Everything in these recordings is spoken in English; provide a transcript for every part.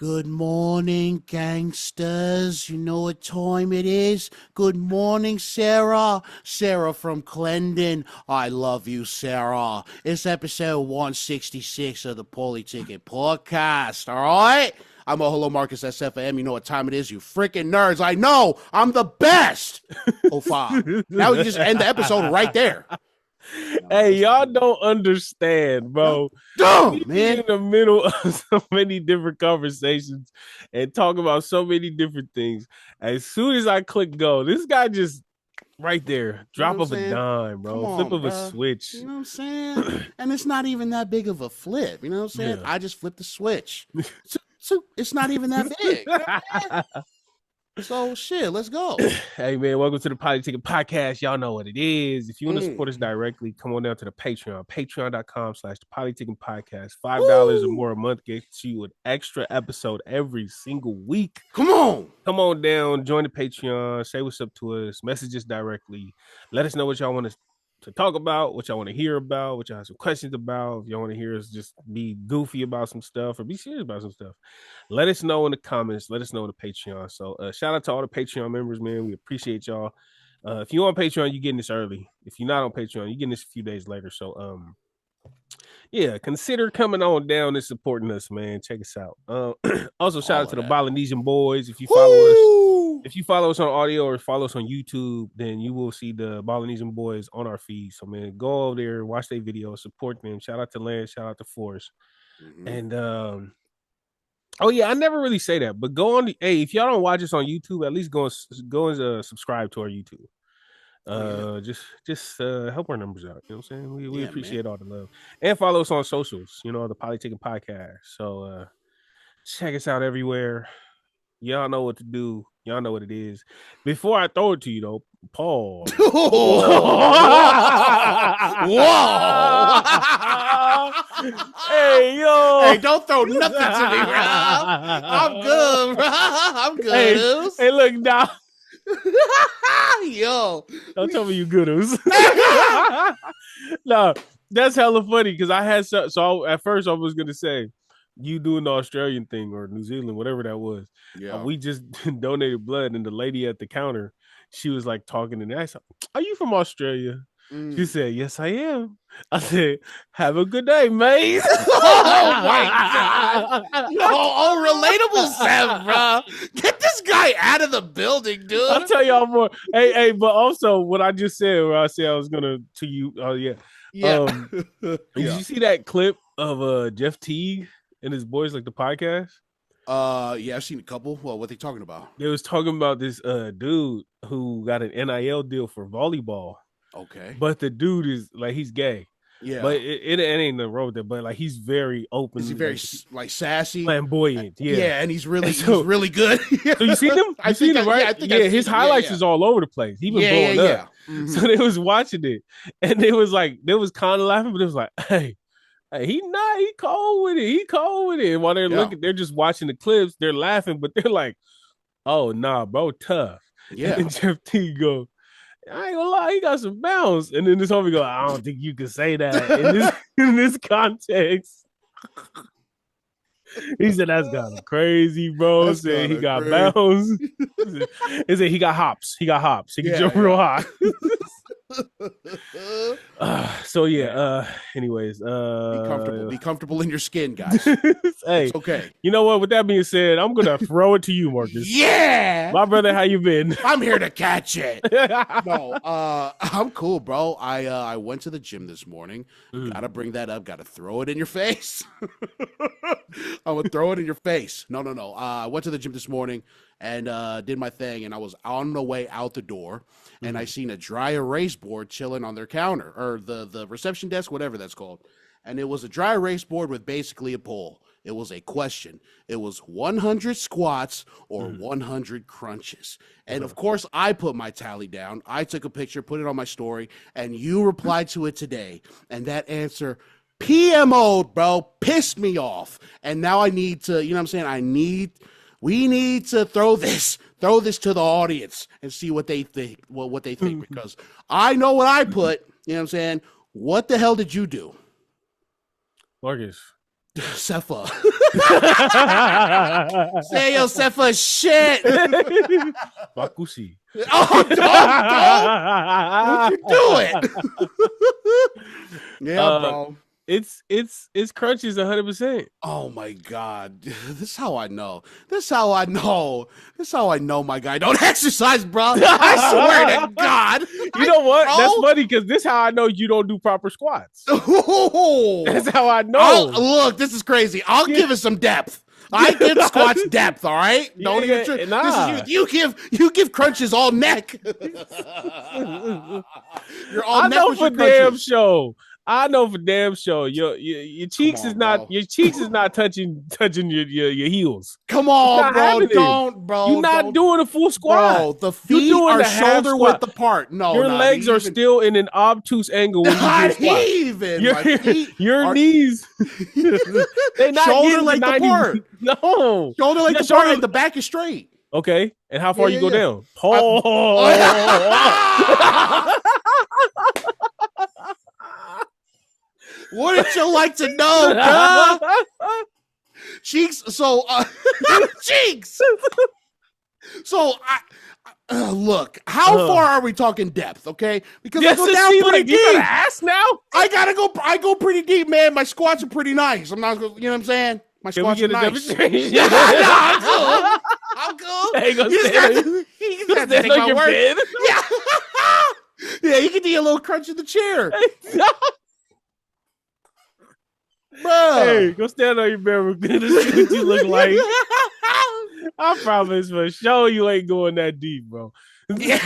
Good morning, gangsters. You know what time it is? Good morning, Sarah. Sarah from Clendon. I love you, Sarah. It's episode 166 of the Polytickin Podcast, all right? I'm a Hello Marcus SFM. You know what time it is, you freaking nerds. I know. I'm the best. Oh, five. Now we can just end the episode right there. Hey, y'all don't understand, bro. Dumb, man. In the middle of so many different conversations and talk about so many different things. As soon as I click go, this guy just right there, drop of a dime, bro. Flip of a switch. You know what I'm saying? And it's not even that big of a flip. You know what I'm saying? Yeah. I just flipped the switch. So it's not even that big. You know what I mean? So shit, let's go. Hey man, welcome to the Polytickin Podcast. Y'all know what it is. If you want to support us directly, come on down to the Patreon, patreon.com/the Polytickin Podcast. $5 or more a month gets you an extra episode every single week. Come on down, join the Patreon, say what's up to us, message us directly. Let us know what y'all want to talk about, what y'all want to hear about, what y'all have some questions about. If y'all want to hear us just be goofy about some stuff or be serious about some stuff, let us know in the comments. Let us know on the Patreon. So shout out to all the Patreon members, man. We appreciate y'all. If you're on Patreon, you're getting this early. If you're not on Patreon, you're getting this a few days later. So yeah, consider coming on down and supporting us, man. Check us out. Also, shout out to the Polynesian boys. If you follow us on audio or follow us on YouTube, then you will see the Polynesian boys on our feed. So man, go over there, watch their videos, support them. Shout out to Lance, shout out to Forrest. And oh yeah, I never really say that, but go on. Hey, if y'all don't watch us on YouTube, at least go and subscribe to our YouTube. Just help our numbers out. You know what I'm saying? We appreciate all the love. And follow us on socials, you know, the Polytickin Podcast. So check us out everywhere. Y'all know what to do. Y'all know what it is. Before I throw it to you though, Paul. Whoa. Hey, yo. Hey, don't throw nothing to me, bro. I'm good, bro. I'm good. Hey, look now. Yo. Don't tell me you good. No, that's hella funny because I had so at first I was gonna say you doing the Australian thing or New Zealand, whatever that was. Yeah, we just donated blood, and the lady at the counter, she was like talking, and I said, "Are you from Australia?" She said, "Yes, I am." I said, "Have a good day, mate." Oh my god! Relatable Sam, bro. Get this guy out of the building, dude. I'll tell y'all more. Hey, but also what I just said, where I said I was gonna to you. Oh yeah. Did you see that clip of Jeff Teague and his boys, like the podcast? Yeah, I've seen a couple. Well, what they talking about? They was talking about this dude who got an NIL deal for volleyball. Okay. But the dude is like, he's gay. Yeah. But it ain't nothing wrong with that. But like, he's very open. Is he very like sassy, flamboyant? Yeah. Yeah, and he's really good. So you seen him? You seen him, right? Yeah, his highlights is all over the place. He been blowing up. Yeah. Mm-hmm. So they was watching it, and they was kind of laughing, but it was like, hey, he cold with it. He cold with it. And while they're looking, they're just watching the clips. They're laughing, but they're like, oh nah, bro, tough. Yeah. And Jeff T go, I ain't gonna lie, he got some bounce. And then this homie go, I don't think you can say that in this context. He said that's kind of crazy, bro. He said he got bounce. He said he got hops. He can jump real high. So yeah. Anyways, be comfortable in your skin, guys. Hey, it's okay. You know what? With that being said, I'm gonna throw it to you, Marcus. Yeah, my brother, how you been? I'm here to catch it. No, I'm cool, bro. I went to the gym this morning. Gotta bring that up. Gotta throw it in your face. I would throw it in your face. No. I went to the gym this morning and did my thing, and I was on the way out the door, and I seen a dry erase board chilling on their counter, or the reception desk, whatever that's called. And it was a dry erase board with basically a poll. It was a question. It was 100 squats or 100 crunches. And of course, I put my tally down. I took a picture, put it on my story, and you replied to it today. And that answer, PMO, bro, pissed me off. And now I need to, you know what I'm saying? We need to throw this to the audience and see what they think, what they think, because I know what I put, you know what I'm saying? What the hell did you do? Marcus, Cepha. Say yo, Cepha shit. Bakushi. Oh, don't you do it. Yeah, bro. It's crunches 100%. Oh my God. This is how I know. This is how I know, my guy don't exercise, bro. I swear to God. You know what? That's funny because this is how I know you don't do proper squats. That's how I know. Look, this is crazy. I'll give it some depth. I give squats depth, all right? Don't even This is you give crunches all neck. You're all neck with your crunches. I know for damn sure your cheeks is not touching your heels. Come on, bro. Don't, bro. You're not doing a full squat. Bro, the feet are shoulder width apart. No, your legs are still in an obtuse angle when you do squat. Your knees, they not shoulder length apart. No, shoulder length apart, and the back is straight. Okay, and how far you go down? Wouldn't you like to know, Cheeks? So, Cheeks. So, look, how far are we talking depth? Okay, because I go down pretty deep. You got ass now. I go pretty deep, man. My squats are pretty nice. I'm not, you know what I'm saying? My squats are nice. I'm cool. Hey, go stand on your bed. Yeah, yeah. You can do a little crunch in the chair. Bro. Hey, go stand on your bed and see what you look like. I promise for sure you ain't going that deep, bro. Yeah.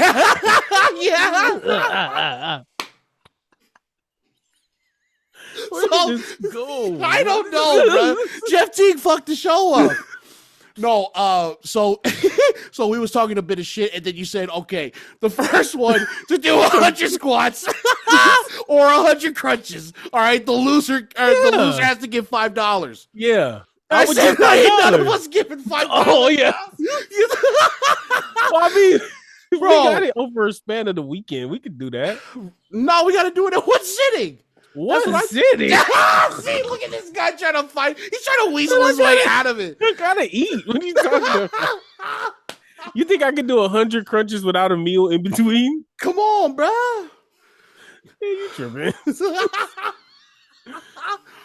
Where did this go? I don't know, bro. Jeff Teague fucked the show up. No, so we was talking a bit of shit, and then you said, okay, the first one to do 100 squats or 100 crunches. All right, the loser has to give $5. Yeah, I said none of us giving $5. Oh yeah. Well, I mean, bro, we got it over a span of the weekend. We could do that. No, we got to do it in one sitting. What city? See, look at this guy trying to fight. He's trying to weasel his way out of it. I gotta eat. What are you talking about? You think I could do 100 crunches without a meal in between? Come on, bro. Yeah, you tripping.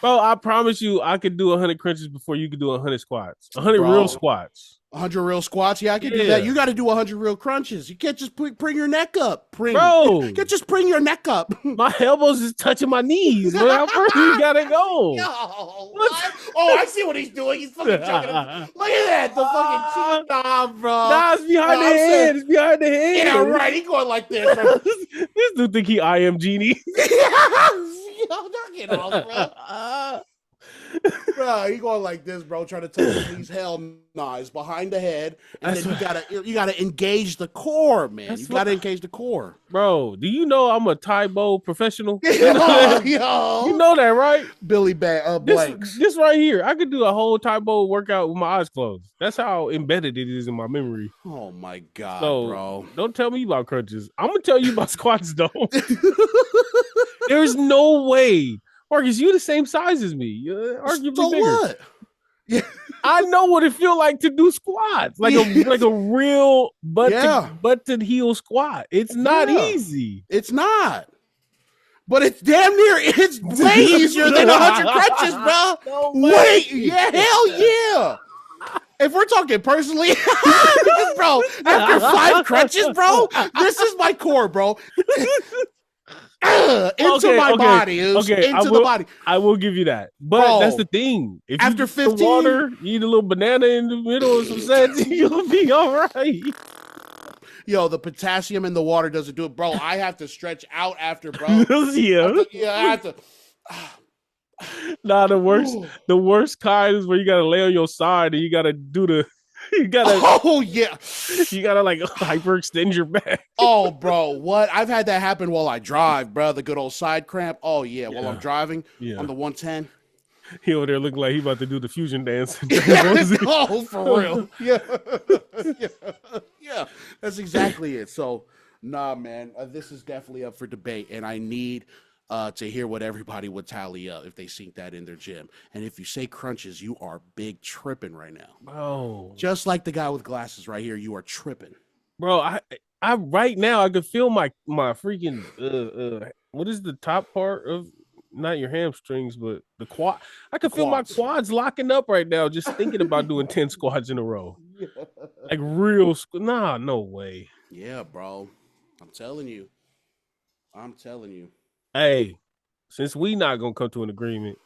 Bro, I promise you, I could do 100 crunches before you could do 100 squats. 100 real squats. 100 real squats? Yeah, I can do that. You got to do 100 real crunches. You can't just bring your neck up. Bro. You can't just bring your neck up. My elbows is touching my knees. Bro. How far you got to go? Yo, what? Oh, I see what he's doing. He's fucking chucking him. Look at that. The fucking cheek. Nah, bro. Nah, it's behind the head. It's behind the head. Yeah, right. He going like this. Bro. This dude think he I am Genie. Yo, don't get off, bro. Bro, he going like this, bro, trying to touch these hell knives behind the head, and then you gotta engage the core, man. You gotta engage the core, bro. Do you know I'm a Taibo professional? Yo, you know that, right? Billy Blanks. This right here, I could do a whole Taibo workout with my eyes closed. That's how embedded it is in my memory. Oh my god, bro! Don't tell me about crunches. I'm gonna tell you about squats, though. There's no way. Marcus, you the same size as me. Arguably so bigger. What? Yeah. I know what it feel like to do squats, like a real butt to heel squat. It's not easy. It's not. But it's damn near. It's way easier than 100 crunches, bro. No way. Yeah, hell yeah. If we're talking personally, because, bro, after 5 crunches, bro, this is my core, bro. Into my body. Into the body. I will give you that. But that's the thing. If after you 15 water, you eat a little banana in the middle of some sets, you'll be all right. Yo, the potassium in the water doesn't do it, bro. I have to stretch out after, bro. I have to. Nah, the worst kind is where you gotta lay on your side and you gotta do you gotta like hyperextend your back. Oh, bro, what? I've had that happen while I drive, bro. The good old side cramp. Oh yeah, while I'm driving on the 110. He over there looking like he about to do the fusion dance. Oh, for real. Yeah. That's exactly it. So, nah, man, this is definitely up for debate, and I need to hear what everybody would tally up if they sync that in their gym. And if you say crunches, you are big tripping right now. Bro. Just like the guy with glasses right here, you are tripping. Bro, I right now I could feel my freaking what is the top part of not your hamstrings, but the quad. I could feel my quads locking up right now just thinking about doing 10 squats in a row. Like real no way. Yeah, bro. I'm telling you. Hey, since we not gonna come to an agreement,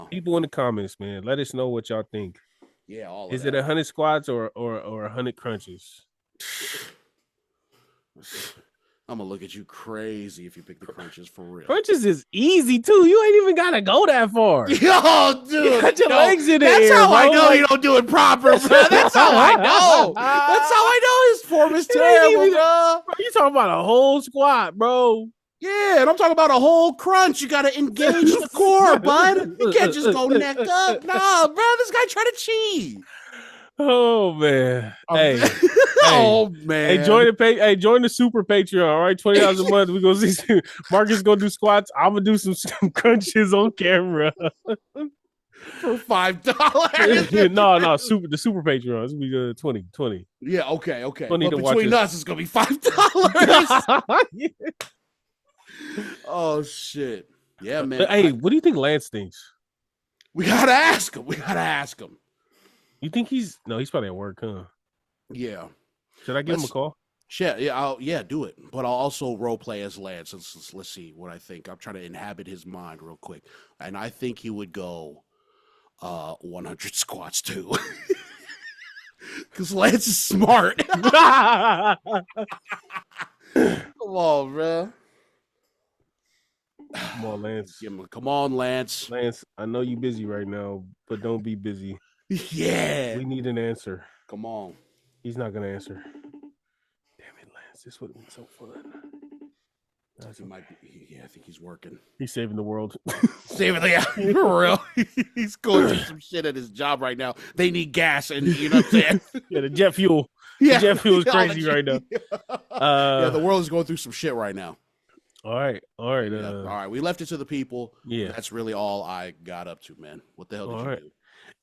people in the comments, man, let us know what y'all think. Yeah, all of Is it 100 squats or 100 crunches? I'm gonna look at you crazy if you pick the crunches for real. Crunches is easy too. You ain't even gotta go that far. Yo, dude, you got your legs in the air. That's how bro. I know you don't do it proper, bro. That's how I know. That's how I know his form is terrible, bro. You talking about a whole squat, bro? Yeah, and I'm talking about a whole crunch. You gotta engage the core, bud. You can't just go neck up. Nah, bro, this guy tried to cheat. Oh man! Hey, oh man! Hey, join the Hey, join the super Patreon. All right, $20 a month. We gonna see. Marcus gonna do squats. I'm gonna do some crunches on camera for $5. no, the super Patreon. It's gonna be 20. Yeah, okay. 20 but between us, it's gonna be $5. Yeah. Oh shit! Yeah, man. Hey, what do you think Lance thinks? We gotta ask him. You think he's probably at work, huh? Yeah. Should I give him a call? Yeah, do it. But I'll also role play as Lance. Let's see what I think. I'm trying to inhabit his mind real quick, and I think he would go 100 squats too, because Lance is smart. Come on, bro. Come on, Lance. Come on, Lance. Lance, I know you're busy right now, but don't be busy. Yeah. We need an answer. Come on. He's not going to answer. Damn it, Lance. This would have been so fun. I think he's working. He's saving the world. For real. He's going through some shit at his job right now. They need gas, and you know what I'm saying? Yeah, the jet fuel. Yeah. The jet fuel is crazy right now. The world is going through some shit right now. All right. All right. We left it to the people. Yeah. That's really all I got up to, man. What the hell did you do?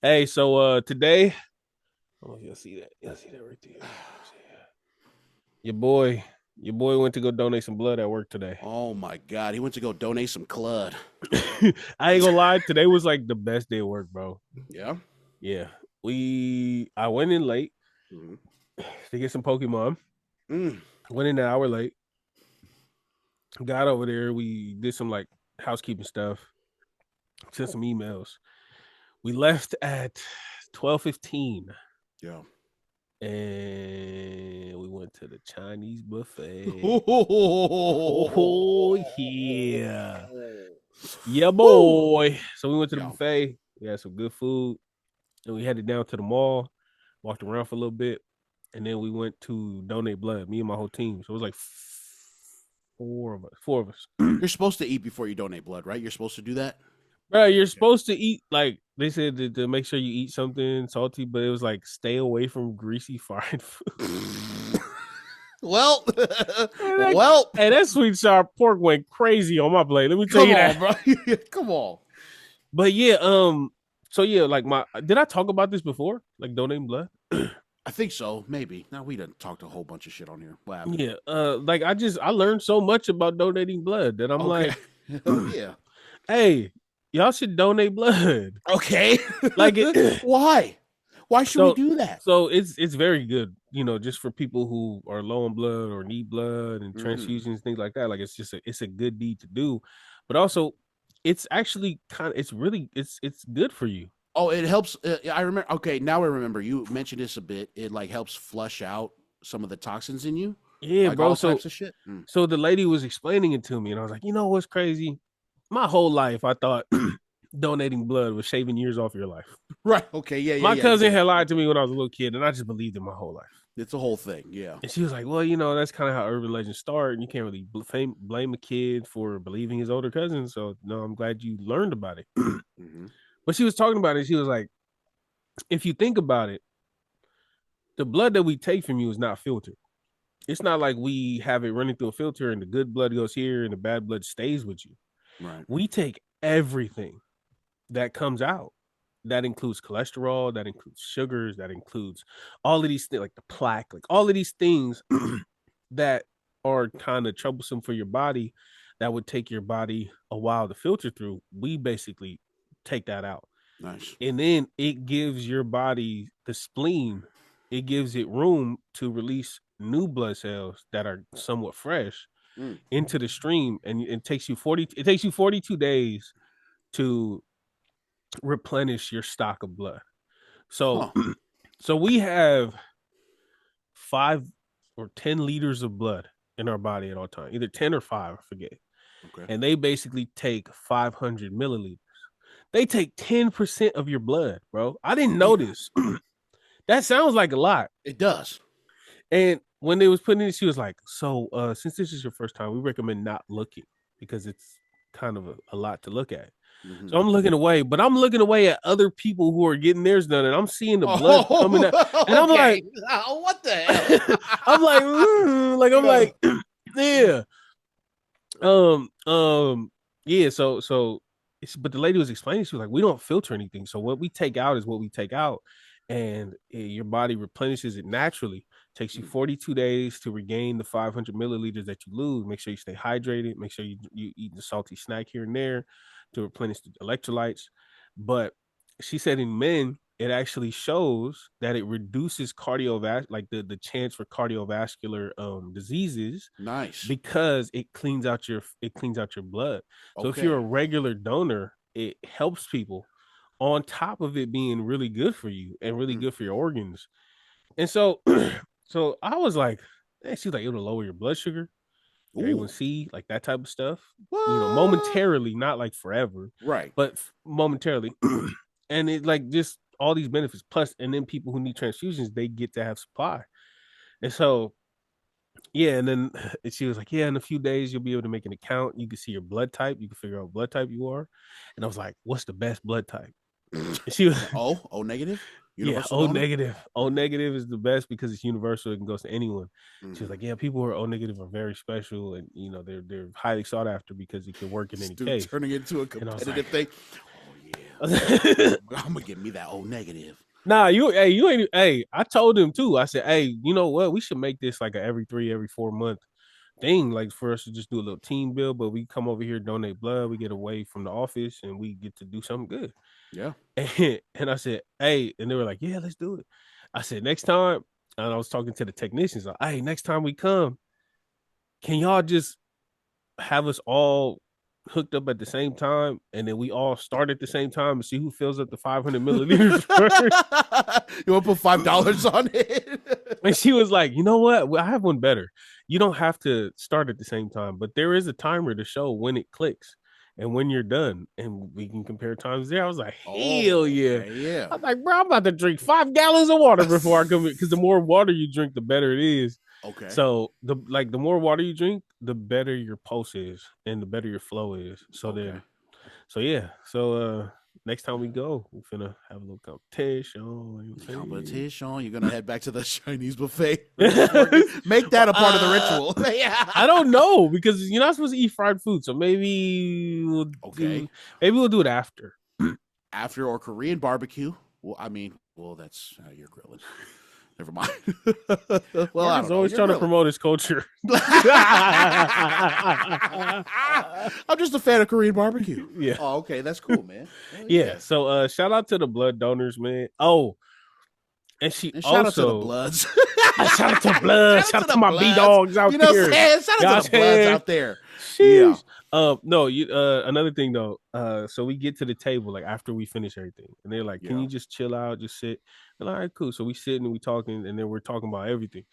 Hey, so today, you'll see that. You'll see that right there. Your boy went to go donate some blood at work today. Oh my God, he went to go donate some clud. I ain't gonna lie, today was like the best day of work, bro. Yeah. Yeah. I went in late to get some Pokemon. Went in an hour late. Got over there. We did some like housekeeping stuff. Sent some emails. We left at 12:15. Yeah. And we went to the Chinese buffet. Yeah. Yeah, boy. Woo. So we went to the buffet. We had some good food. And we headed down to the mall, walked around for a little bit. And then we went to donate blood, me and my whole team. So it was like four of us. You're supposed to eat before you donate blood, right? You're supposed to do that? Bro, you're supposed to eat, like, they said to make sure you eat something salty, but it was like, stay away from greasy fried food. Well, hey, that sweet sour pork went crazy on my plate. Let me tell you that, bro. Come on. But yeah, so yeah, like did I talk about this before? Like donating blood? I think so, maybe. Now we done talked a whole bunch of shit on here. What happened? Yeah, like I learned so much about donating blood that I'm like, yeah. Hey, y'all should donate blood. Okay. Like why? Why should we do that? So it's very good, just for people who are low on blood or need blood and transfusions, things like that. Like it's a good deed to do, but also it's actually it's good for you. Oh, it helps. I remember. Okay, now I remember. You mentioned this a bit. It like helps flush out some of the toxins in you. Yeah, like bro. All types of shit. So the lady was explaining it to me, and I was like, what's crazy? My whole life, I thought donating blood was shaving years off your life. Right. Okay. Yeah. My cousin had lied to me when I was a little kid, and I just believed it my whole life. It's a whole thing. Yeah. And she was like, well, that's kind of how urban legends start, and you can't really blame a kid for believing his older cousin. So, no, I'm glad you learned about it. But she was talking about it. She was like, if you think about it, the blood that we take from you is not filtered. It's not like we have it running through a filter and the good blood goes here and the bad blood stays with you. Right. We take everything that comes out. That includes cholesterol, that includes sugars, that includes all of these things, like the plaque, like all of these things that are kind of troublesome for your body, that would take your body a while to filter through. We basically take that out. Nice. And then it gives your body, the spleen, it gives it room to release new blood cells that are somewhat fresh into the stream. And it takes you 42 days to replenish your stock of blood. So so we have 5 or 10 liters of blood in our body at all times, either 10 or 5, I forget. Okay. And they basically take 500 milliliters. They take 10% of your blood, bro. I didn't know this. That sounds like a lot. It does. And when they was putting it, she was like, so since this is your first time, we recommend not looking because it's kind of a lot to look at. Mm-hmm. So I'm looking away, but I'm looking away at other people who are getting theirs done, and I'm seeing the blood coming out. And I'm like, what the hell? I'm like, I'm like, yeah. Yeah, so but the lady was explaining, she was like, we don't filter anything. So what we take out is what we take out. And your body replenishes it naturally. It takes you 42 days to regain the 500 milliliters that you lose. Make sure you stay hydrated. Make sure you eat the salty snack here and there to replenish the electrolytes. But she said in men, it actually shows that it reduces like the chance for cardiovascular diseases. Nice. Because it cleans out your blood. So if you're a regular donor, it helps people, on top of it being really good for you and really good for your organs. And so so I was like, she's like, it'll lower your blood sugar, your A1C, like that type of stuff. What? You know, momentarily, not like forever. Right. But momentarily. And it like just all these benefits. Plus, and then people who need transfusions, they get to have supply. And so, yeah, and then she was like, yeah, in a few days, you'll be able to make an account. You can see your blood type. You can figure out what blood type you are. And I was like, what's the best blood type? And she was O negative? Universal donor? negative. O negative is the best because it's universal. It can go to anyone. She was like, yeah, people who are O negative are very special, and you know they're highly sought after because it can work in any case. Turning into a competitive thing. I'm gonna give me that O negative. Nah, you ain't. Hey, I told him too. I said, hey, you know what? We should make this like a every 4 month thing, like for us to just do a little team build. But we come over here, donate blood. We get away from the office, and we get to do something good. Yeah. And I said, hey, and they were like, yeah, let's do it. I said, next time, and I was talking to the technicians, like, hey, next time we come, can y'all just have us all hooked up at the same time, and then we all start at the same time and see who fills up the 500 milliliters first? You want to put $5 on it? And she was like, you know what? Well, I have one better. You don't have to start at the same time, but there is a timer to show when it clicks and when you're done, and we can compare times there. I was like, hell yeah. Yeah. I was like, bro, I'm about to drink 5 gallons of water before I come in, because the more water you drink, the better it is. Okay. So the more water you drink, the better your pulse is and the better your flow is. So then, so yeah. So next time we go, we're gonna have a little competition. You're gonna head back to the Chinese buffet. Make that a part of the ritual. Yeah. I don't know, because you're not supposed to eat fried food. So maybe we'll do it after. After, or Korean barbecue. Well, I mean, that's you're grilling. Never mind. Well, I was always trying to promote his culture. I'm just a fan of Korean barbecue. Yeah. Oh, okay. That's cool, man. Yeah. So shout out to the blood donors, man. Oh, and shout out to the Bloods. Shout out to Blood. Shout out to my B-dogs out there. You know what I'm saying? Shout out to the Bloods out there. Sheesh. Yeah. Another thing though. So we get to the table like after we finish everything, and they're like, "Can you just chill out, just sit?" And all right, cool. So we sitting and we talking, and then we're talking about everything,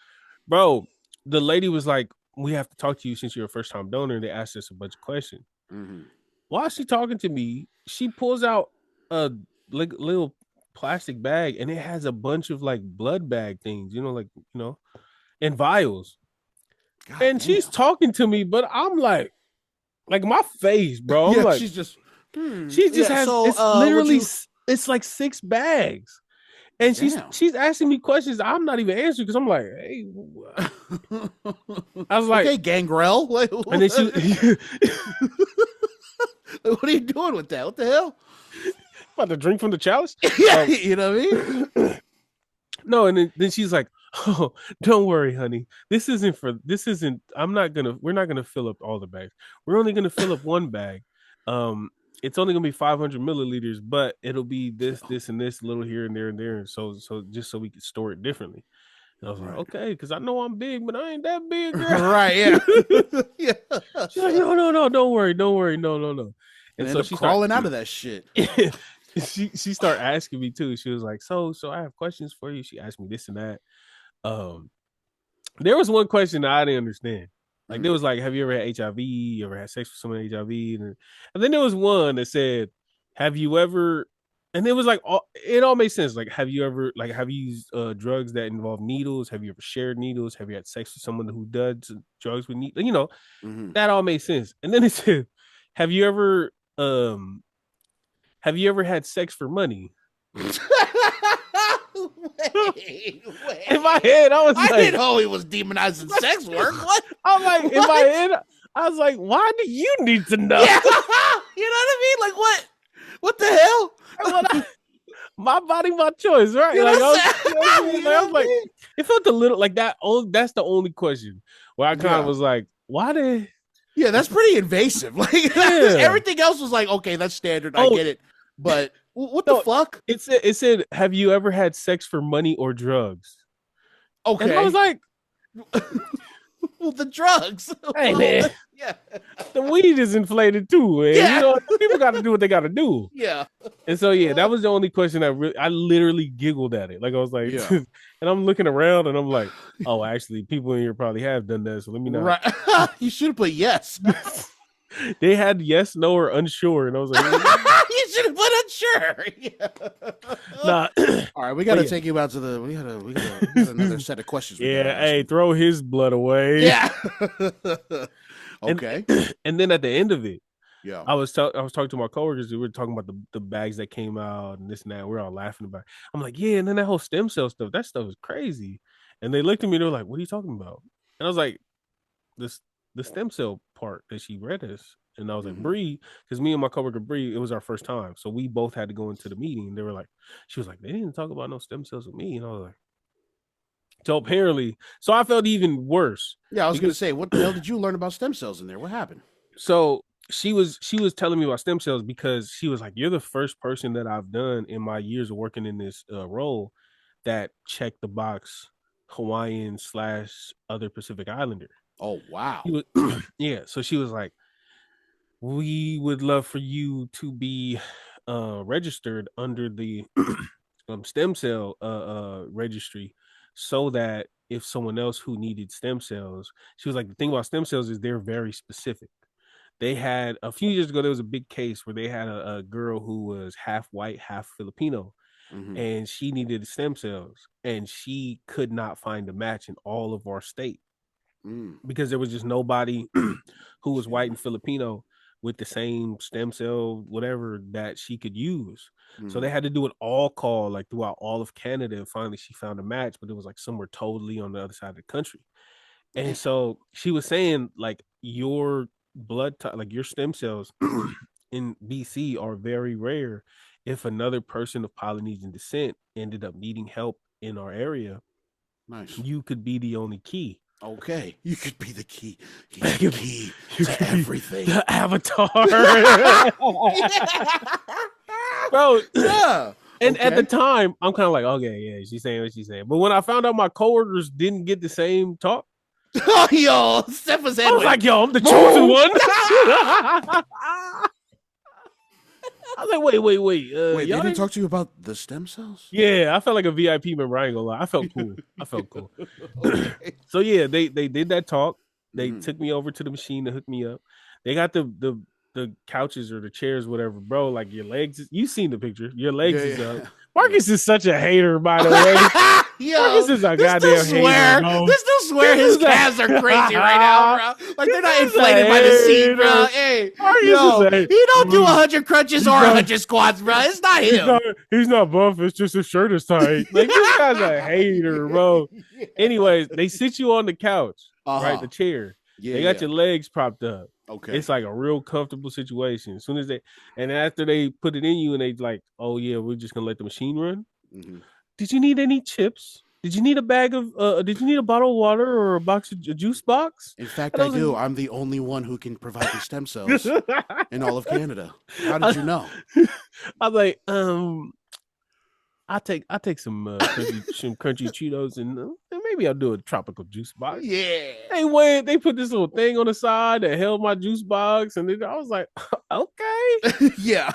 bro. The lady was like, "We have to talk to you since you're a first time donor." And they asked us a bunch of questions. Mm-hmm. While she talking to me, she pulls out a little plastic bag, and it has a bunch of like blood bag things, and vials. God and damn. She's talking to me, but I'm like my face, bro. I'm like, she's just has. So, it's literally it's like 6 bags, and she's asking me questions I'm not even answering because I'm like, hey, I was like, okay, Gangrel, and then she. Like, what are you doing with that? What the hell? About to drink from the chalice? Yeah, you know what I mean? No, and then she's like, "Oh, don't worry, honey. We're not gonna fill up all the bags. We're only gonna fill up one bag. It's only gonna be 500 milliliters, but it'll be this, and this, a little here and there and there. And so just so we can store it differently." And I was like, okay, because I know I'm big, but I ain't that big, girl. Right, yeah. Yeah. She's like, no, don't worry, no. And so she's crawling out of that shit. She started asking me too. She was like, so I have questions for you. She asked me this and that. There was one question that I didn't understand. Like, there was like, have you ever had HIV? You ever had sex with someone with HIV? And then there was one that said, have you ever? And it was like, it all made sense. Like, have you ever, like, have you used drugs that involve needles? Have you ever shared needles? Have you had sex with someone who does drugs with needles? You know, that all made sense. And then it said, have you ever had sex for money? Wait. In my head, I was like, I didn't know he was demonizing sex work. What? I'm like, in my head, I was like, why do you need to know? Yeah. You know what I mean? Like, what? What the hell? My body, my choice, right? Like, I was like, it felt a little like that. That's the only question where I kind of was like, why did? Yeah, that's pretty invasive. Like, everything else was like, okay, that's standard. I get it. But what the fuck? It said, have you ever had sex for money or drugs? Okay. And I was like, well, the drugs. Hey, man. Yeah. The weed is inflated too. Man. Yeah. You know, people got to do what they got to do. Yeah. And so, yeah, that was the only question I literally giggled at it. Like, I was like, and I'm looking around and I'm like, oh, actually, people in here probably have done that. So let me know. Right. You should have put yes. They had yes, no, or unsure. And I was like, you should have put unsure. Yeah. Nah. All right, we got to take you out to the. We got another set of questions. Yeah, hey, throw his blood away. Yeah. Okay. And then at the end of it, yeah, I was talking to my coworkers. We were talking about the bags that came out and this and that. We're all laughing about it. I'm like, yeah, and then that whole stem cell stuff. That stuff is crazy. And they looked at me. They were like, "What are you talking about?" And I was like, the stem cell part that she read us. And I was like, Bree, because me and my coworker Bree, it was our first time. So we both had to go into the meeting. And they were like, she was like, they didn't talk about no stem cells with me. And I was like, so apparently, so I felt even worse. Yeah, I was going to say, what the hell did you learn about stem cells in there? What happened? So she was telling me about stem cells because she was like, you're the first person that I've done in my years of working in this role that checked the box Hawaiian / other Pacific Islander. Oh, wow. Yeah. So she was like, we would love for you to be registered under the stem cell registry so that if someone else who needed stem cells, she was like, the thing about stem cells is they're very specific. They had a few years ago, there was a big case where they had a girl who was half white, half Filipino, and she needed stem cells and she could not find a match in all of our state. Because there was just nobody who was white and Filipino with the same stem cell, whatever, that she could use. So they had to do an all call like throughout all of Canada. And finally she found a match, but it was like somewhere totally on the other side of the country. And so she was saying like your blood type, like your stem cells in BC are very rare. If another person of Polynesian descent ended up needing help in our area, you could be the only key. Okay, you could be the key. He's the key to everything. The avatar. Bro, yeah. And at the time, I'm kind of like, okay, yeah, she's saying what she's saying. But when I found out my coworkers didn't get the same talk, oh, yo, Steph was I was like, yo, I'm the chosen one. I was like, wait. Wait, they didn't talk to you about the stem cells? Yeah, I felt like a VIP member. I ain't gonna lie. I felt cool. Okay. So yeah, they did that talk. They took me over to the machine to hook me up. They got the couches or the chairs, whatever, bro. Like your legs, you seen the picture. Your legs is up. Marcus is such a hater, by the way. Yo, Marcus is a goddamn hater. Bro. This dude swear his calves are crazy right now, bro. Like they're not inflated by the seat, bro. Hey, yo, he don't do 100 crunches or 100 squats, bro. It's not him. He's not buff. It's just his shirt is tight. Like this guy's a hater, bro. Anyways, they sit you on the couch, right? The chair. Yeah, they got your legs propped up. Okay. It's like a real comfortable situation. As soon as and after they put it in you and they like, oh yeah, we're just gonna let the machine run. Mm-hmm. Did you need any chips? Did you need a bag of did you need a bottle of water or a box of a juice box? In fact, And I I was do. I'm the only one who can provide the stem cells like in all of Canada. How did you know? I was like, I take some crunchy Cheetos and maybe I'll do a tropical juice box. Yeah. They put this little thing on the side that held my juice box, and then I was like, okay. Yeah.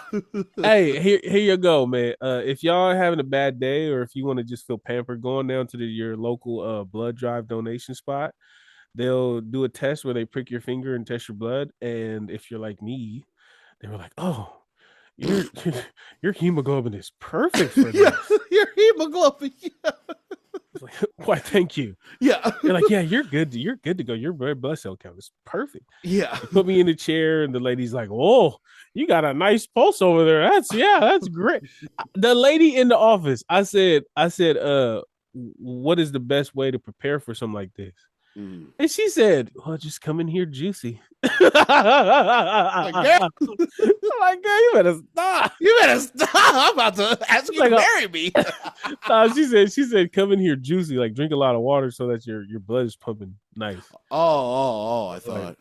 Hey, here you go, man. If y'all are having a bad day or if you want to just feel pampered, going down to your local blood drive donation spot, they'll do a test where they prick your finger and test your blood. And if you're like me, they were like, oh, your your hemoglobin is perfect for this. Yeah, your hemoglobin. Yeah. Like, why? Thank you. Yeah. They're like, yeah, you're good. You're good to go. Your red blood cell count is perfect. Yeah. They put me in the chair, and the lady's like, "Whoa, you got a nice pulse over there. That's great." The lady in the office, I said, what is the best way to prepare for something like this? Mm. And she said, well, just come in here juicy. Like, girl. Like, girl, you better stop. You better stop. I'm about to ask you to marry me. She said, come in here juicy, like drink a lot of water so that your blood is pumping nice. Oh, I thought.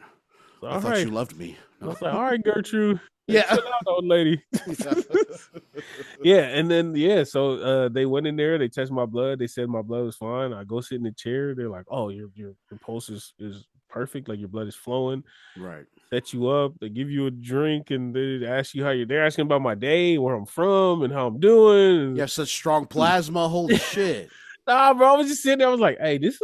Like, I thought you loved me. No. I was like, all right, Gertrude. Yeah. Chill out, old lady. Yeah, and then so they went in there, they tested my blood, they said my blood was fine. I go sit in the chair, they're like, oh, your pulse is perfect, like your blood is flowing. Right. Set you up, they give you a drink, and they ask you they're asking about my day, where I'm from, and how I'm doing. You have such strong plasma. Holy shit. Nah, bro, I was just sitting there. I was like, hey, this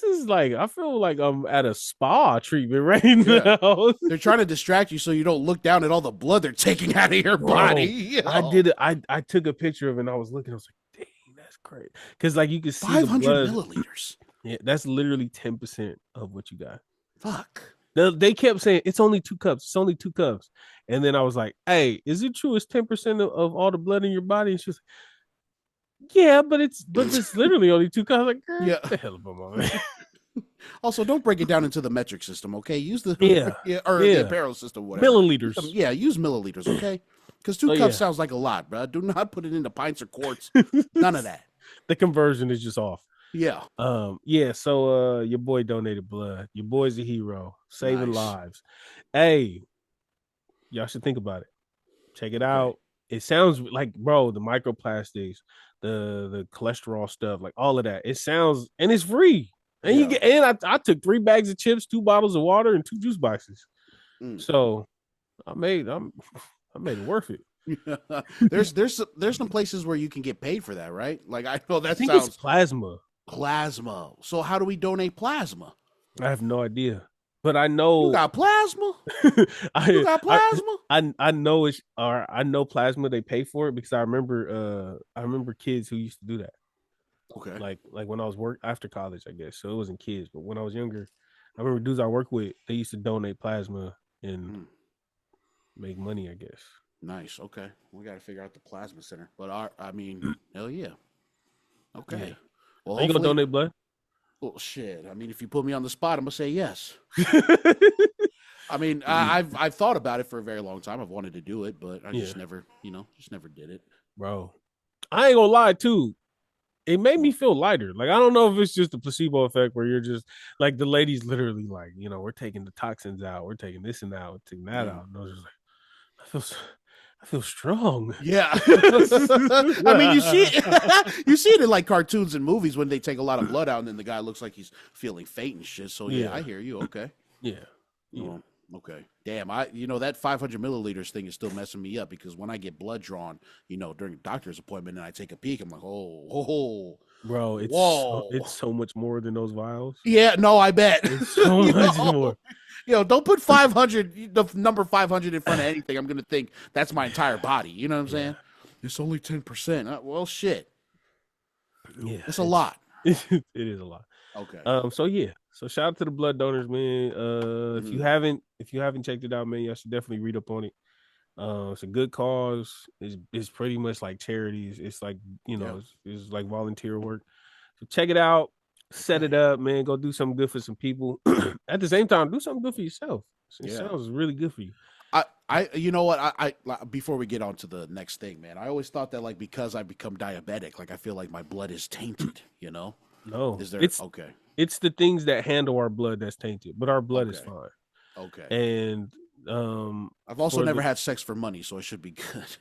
is like, I feel like I'm at a spa treatment right now. They're trying to distract you so you don't look down at all the blood they're taking out of your body. Yo. I did it. I took a picture of it and I was looking. I was like, dang, that's great. Because like you can see 500 milliliters. Yeah, that's literally 10% of what you got. Fuck. They kept saying it's only 2 cups. It's only 2 cups. And then I was like, hey, is it true it's 10% of all the blood in your body? And she was like, yeah, but it's literally only 2 cups. I was like, girl, yeah. What the hell about my man? Also, don't break it down into the metric system, okay? Use the the imperial system, whatever. Milliliters. Use milliliters, okay? Because 2 cups sounds like a lot, bro. Do not put it into pints or quarts. None of that. The conversion is just off. Yeah. So your boy donated blood. Your boy's a hero, saving lives. Hey, y'all should think about it. Check it out. It sounds like, bro, the microplastics, the cholesterol stuff, like all of that. It sounds, and it's free. And you get, and I took 3 bags of chips, 2 bottles of water, and 2 juice boxes. So I made it worth it. There's some places where you can get paid for that, right? Like I know that I think sounds it's plasma. Plasma. So how do we donate plasma? I have no idea, but I know you got plasma. You got plasma. I know it's, or I know plasma. They pay for it because I remember kids who used to do that. Okay. Like when I was after college, I guess. So it wasn't kids, but when I was younger, I remember dudes I work with, they used to donate plasma and make money, I guess. Nice. Okay. We got to figure out the plasma center. But hell yeah. Okay. Yeah. Well, are you gonna donate blood? Well, shit. I mean, if you put me on the spot, I'm gonna say yes. I mean, I've thought about it for a very long time. I've wanted to do it, but I just never did it. Bro, I ain't gonna lie too. It made me feel lighter. Like, I don't know if it's just a placebo effect where you're just like, the lady's literally like, we're taking the toxins out, we're taking this and out, we're taking that out. And I was just like, I feel strong. Yeah. I mean, you see it in like cartoons and movies when they take a lot of blood out and then the guy looks like he's feeling faint and shit. So yeah, I hear you. Okay. Yeah. Well, okay. Damn. That 500 milliliters thing is still messing me up because when I get blood drawn, during a doctor's appointment and I take a peek, I'm like, oh. Bro, it's so much more than those vials. Yeah, no, I bet. It's so much more. Don't put 500, the number 500 in front of anything. I'm going to think that's my entire body. You know what I'm saying? It's only 10%. Well, shit. Yeah. It's a lot. It is a lot. Okay. So shout out to the blood donors, man. If you haven't checked it out, man, y'all should definitely read up on it. It's a good cause. It's pretty much like charities. It's like, it's like volunteer work. So check it out. Set it up, man. Go do something good for some people. At the same time, do something good for yourself. It sounds really good for you. You know what? I before we get on to the next thing, man, I always thought that like because I become diabetic, like I feel like my blood is tainted. You know? No, Is there? Okay. It's the things that handle our blood that's tainted, but our blood is fine. Okay. And I've also never had sex for money, so it should be good.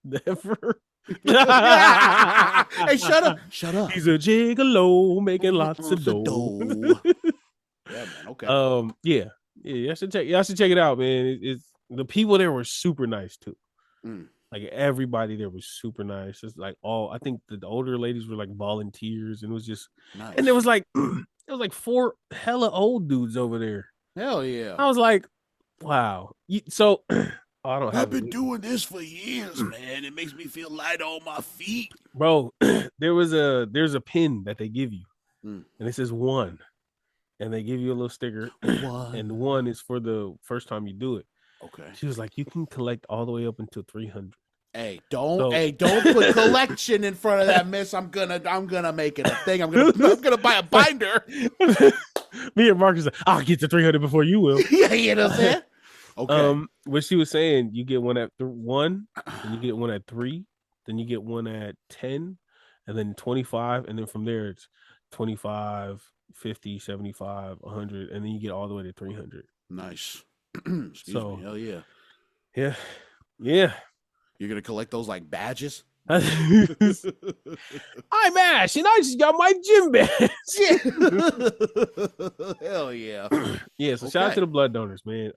Never. Hey, shut up! Shut up! He's a gigolo making lots of dough. Yeah, man. Okay. Yeah. Y'all should check it out, man. It's the people there were super nice too. Like everybody there was super nice. It's like I think the older ladies were like volunteers, and it was just nice. And there was like 4 hella old dudes over there. Hell yeah! I was like, wow. So I've been doing this for years, man. It makes me feel light on my feet, bro. There's a pin that they give you, and it says 1, and they give you a little sticker, and 1 is for the first time you do it. Okay. She was like, you can collect all the way up until 300. Hey, don't put collection in front of that, miss. I'm gonna make it a thing. I'm gonna buy a binder. Me and Marcus, I'll get to 300 before you will. Yeah, you know what I'm saying? Okay. What she was saying, you get one at 1, and you get one at 3, then you get one at 10, and then 25, and then from there it's 25, 50, 75, 100, and then you get all the way to 300. Nice. Excuse me. Hell yeah. Yeah. Yeah. You're gonna collect those like badges? I'm Ash, and I just got my gym badge. Hell yeah. Yeah, so shout out to the blood donors, man.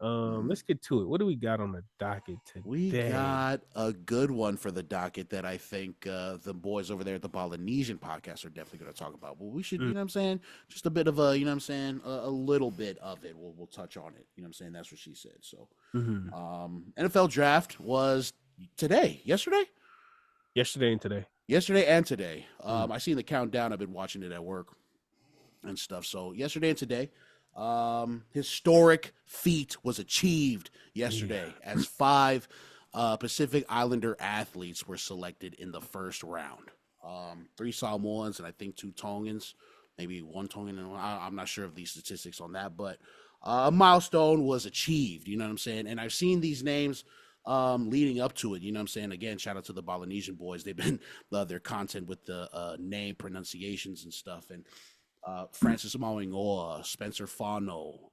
Let's get to it. What do we got on the docket today? We got a good one for the docket that I think the boys over there at the Polytickin Podcast are definitely going to talk about. Well, we should, you know what I'm saying? Just a bit of a, you know what I'm saying? A little bit of it. We'll touch on it. You know what I'm saying? That's what she said. So, NFL draft was yesterday and today. I seen the countdown. I've been watching it at work and stuff. So yesterday and today, historic feat was achieved yesterday as 5 Pacific Islander athletes were selected in the first round. 3 Samoans and I think 2 Tongans, maybe 1 Tongan. And I'm not sure of these statistics on that, but a milestone was achieved. You know what I'm saying? And I've seen these names leading up to it, you know what I'm saying? Again, shout out to the Polynesian boys. They've been their content with the name pronunciations and stuff. And Francis Mawingoa, Spencer Fano,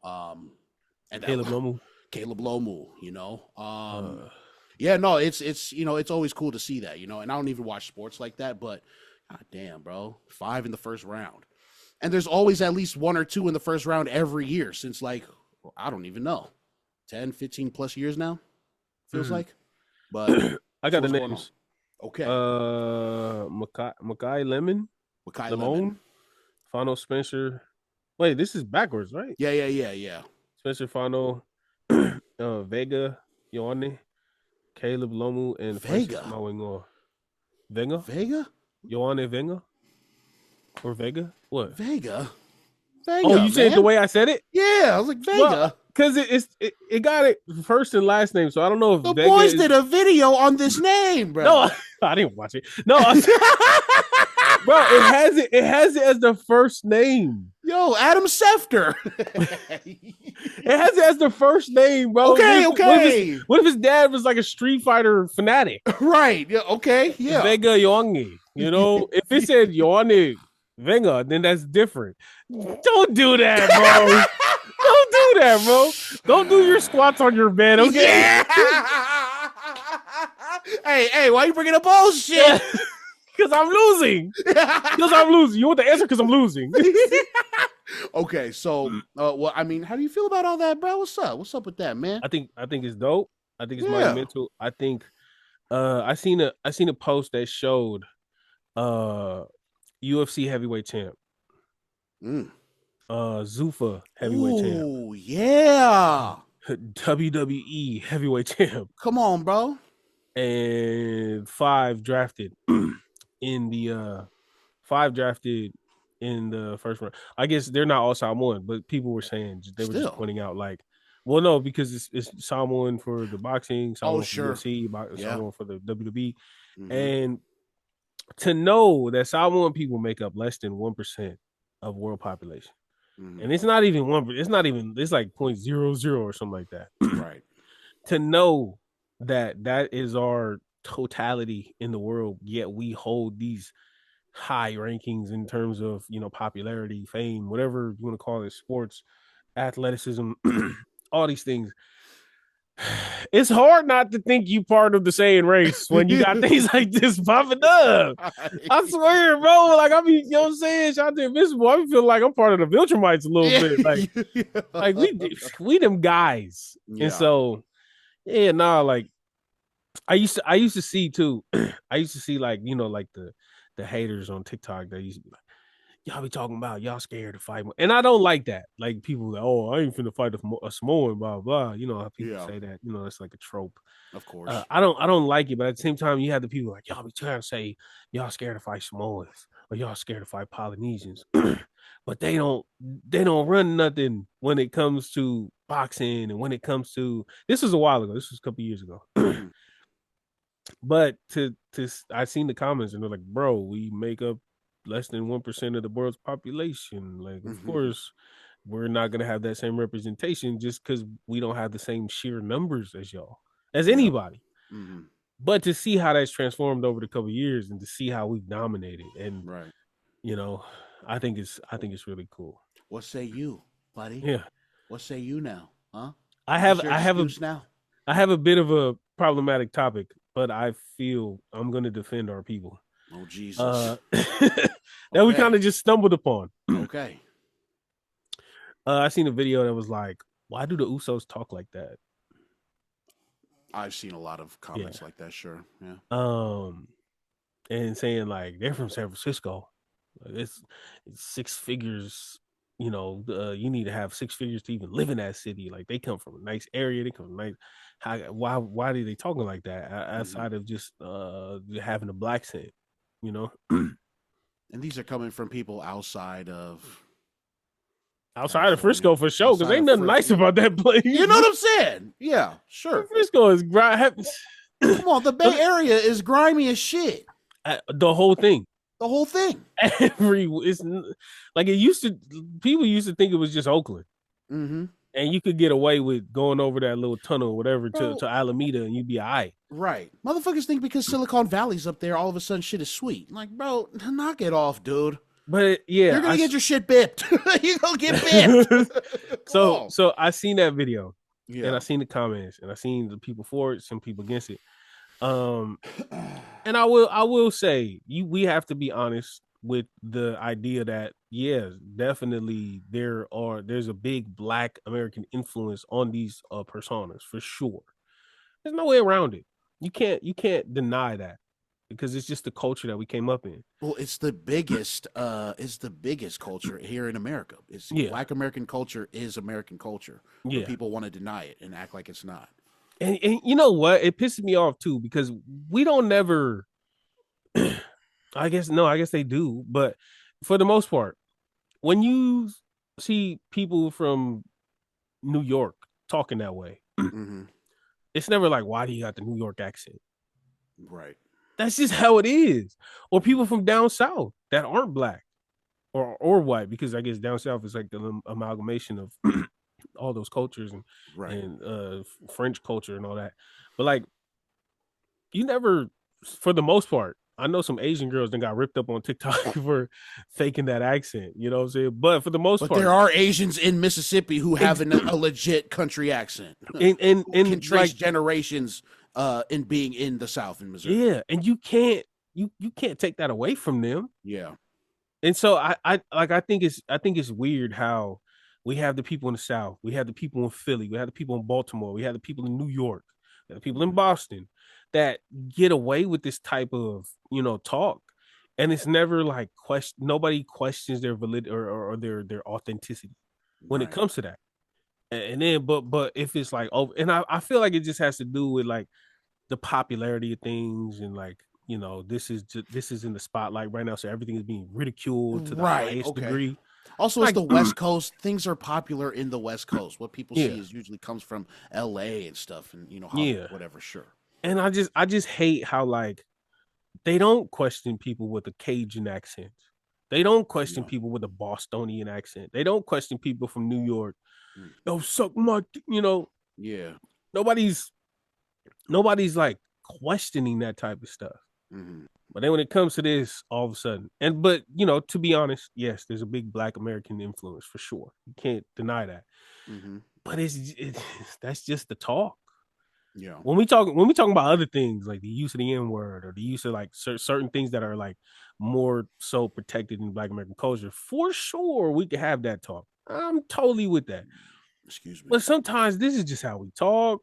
and Caleb Lomu, you know. Yeah, no, it's you know, it's always cool to see that, you know. And I don't even watch sports like that, but god damn, bro, 5 in the first round. And there's always at least 1 or 2 in the first round every year since like I don't even know, 10, 15 plus years now. Feels like, but I got the names. Okay. Makai Lemon, Fano Spencer. Wait, this is backwards, right? Yeah. Spencer Fano, Vega, Ioane, Caleb Lomu, and Vega. Vega? Ioane Vega? Or Vega? What? Vega. Oh, you said it the way I said it? Yeah, I was like Vega. Because it got it first and last name, so I don't know if the boys did a video on this name, bro. No, I didn't watch it. No, bro, it has it as the first name. Yo, Adam Schefter. It has it as the first name, bro. Okay. What if his dad was like a Street Fighter fanatic? Right. Yeah. Okay. Yeah. Vega Ioane. You know, if it said Ioane Vega, then that's different. Don't do that, bro. Don't do that, bro. Don't do your squats on your bed, okay? Yeah. Hey, why you bringing up bullshit? Because I'm losing. You want the answer? Because I'm losing. Okay, so, well, I mean, how do you feel about all that, bro? What's up? What's up with that, man? I think it's dope. I think it's monumental. I think, I seen a post that showed, UFC heavyweight champ. Zufa heavyweight champ. Oh yeah. WWE heavyweight champ. Come on, bro. And 5 drafted in the first round. I guess they're not all Samoan, but people were saying they were just pointing out like, well, no, because it's Samoan for the boxing, Samoan for UFC, Samoan for the WWE, and to know that Samoan people make up less than 1% of world population. and it's not even one. It's not even. It's like 0.00 or something like that. Right. To know that is our totality in the world, yet we hold these high rankings in terms of popularity, fame, whatever you want to call it, sports, athleticism, all these things. It's hard not to think you part of the same race when you got things like this popping up. I swear, bro. Like I mean, you know what I'm saying? Shout out to Invincible. I feel like I'm part of the Viltrumites a little bit. Like we them guys. Yeah. And so yeah, nah, like I used to see too. I used to see like like the haters on TikTok that used to be like, y'all be talking about y'all scared to fight, and I don't like that. Like people like, oh, I ain't finna fight a Samoan, blah blah. You know how people say that. It's like a trope. Of course. I don't like it, but at the same time, you have the people like y'all be trying to say y'all scared to fight Samoans or y'all scared to fight Polynesians, but they don't run nothing when it comes to boxing and when it comes to this was a while ago. This was a couple years ago. But I seen the comments and they're like, bro, we make up less than 1% of the world's population. Like, of course, we're not gonna have that same representation just because we don't have the same sheer numbers as y'all, as anybody. But to see how that's transformed over the couple of years and to see how we've dominated, and I think it's really cool. What say you, buddy? Yeah. What say you now? Huh? I have a bit of a problematic topic, but I feel I'm gonna defend our people. Oh Jesus! That we kind of just stumbled upon. Okay. I seen a video that was like, "Why do the Usos talk like that?" I've seen a lot of comments like that. Sure. Yeah. And saying like they're from San Francisco. Like, it's 6 figures. You need to have 6 figures to even live in that city. Like they come from a nice area. They come from nice. Why are they talking like that outside of just having a black scent? And these are coming from people outside of Frisco for sure, because ain't nothing nice about that place. You know what I'm saying? Yeah, sure. Frisco is come on, the Bay Area is grimy as shit. The whole thing. The whole thing. It's like people used to think it was just Oakland. And you could get away with going over that little tunnel or whatever to Alameda and you'd be all right. Right. Motherfuckers think because Silicon Valley's up there, all of a sudden shit is sweet. Like, bro, knock it off, dude. But yeah. You're going to get your shit bipped. You're going to get bipped. So I seen that video. Yeah. And I seen the comments and I seen the people for it, some people against it. And I will say we have to be honest with the idea that definitely there's a big Black American influence on these personas for sure. There's no way around it. You can't deny that because it's just the culture that we came up in. Well, it's the biggest culture here in America. Black American culture is American culture. Yeah. People want to deny it and act like it's not. And you know what? It pisses me off too because we don't never. I guess they do, but for the most part, when you see people from New York talking that way, it's never like, why do you got the New York accent? Right. That's just how it is. Or people from down south that aren't Black or white, because I guess down south is like the amalgamation of all those cultures and French culture and all that. But like, you never, for the most part, I know some Asian girls that got ripped up on TikTok for faking that accent. You know what I'm saying? But for the most part, there are Asians in Mississippi who have a legit country accent and can trace generations in being in the South in Missouri. Yeah, and you can't take that away from them. Yeah, and so I think it's weird how we have the people in the South, we have the people in Philly, we have the people in Baltimore, we have the people in New York, we have the people in Boston that get away with this type of talk, and it's never like nobody questions their validity or their authenticity when it comes to that. And then but if it's like and I feel like it just has to do with like the popularity of things and like this is in the spotlight right now, so everything is being ridiculed to the highest degree. Also, it's the West Coast. Things are popular in the West Coast. What people see is usually comes from LA and stuff, and Hollywood, whatever. Sure. And I just hate how like they don't question people with a Cajun accent. They don't question people with a Bostonian accent. They don't question people from New York. Yo, suck my, Yeah. Nobody's like questioning that type of stuff. Mm-hmm. But then when it comes to this, all of a sudden, to be honest, yes, there's a big Black American influence for sure. You can't deny that. Mm-hmm. But that's just the talk. Yeah. When we talking about other things like the use of the N-word or the use of like certain things that are like more so protected in Black American culture, for sure we can have that talk. I'm totally with that. Excuse me. But sometimes this is just how we talk.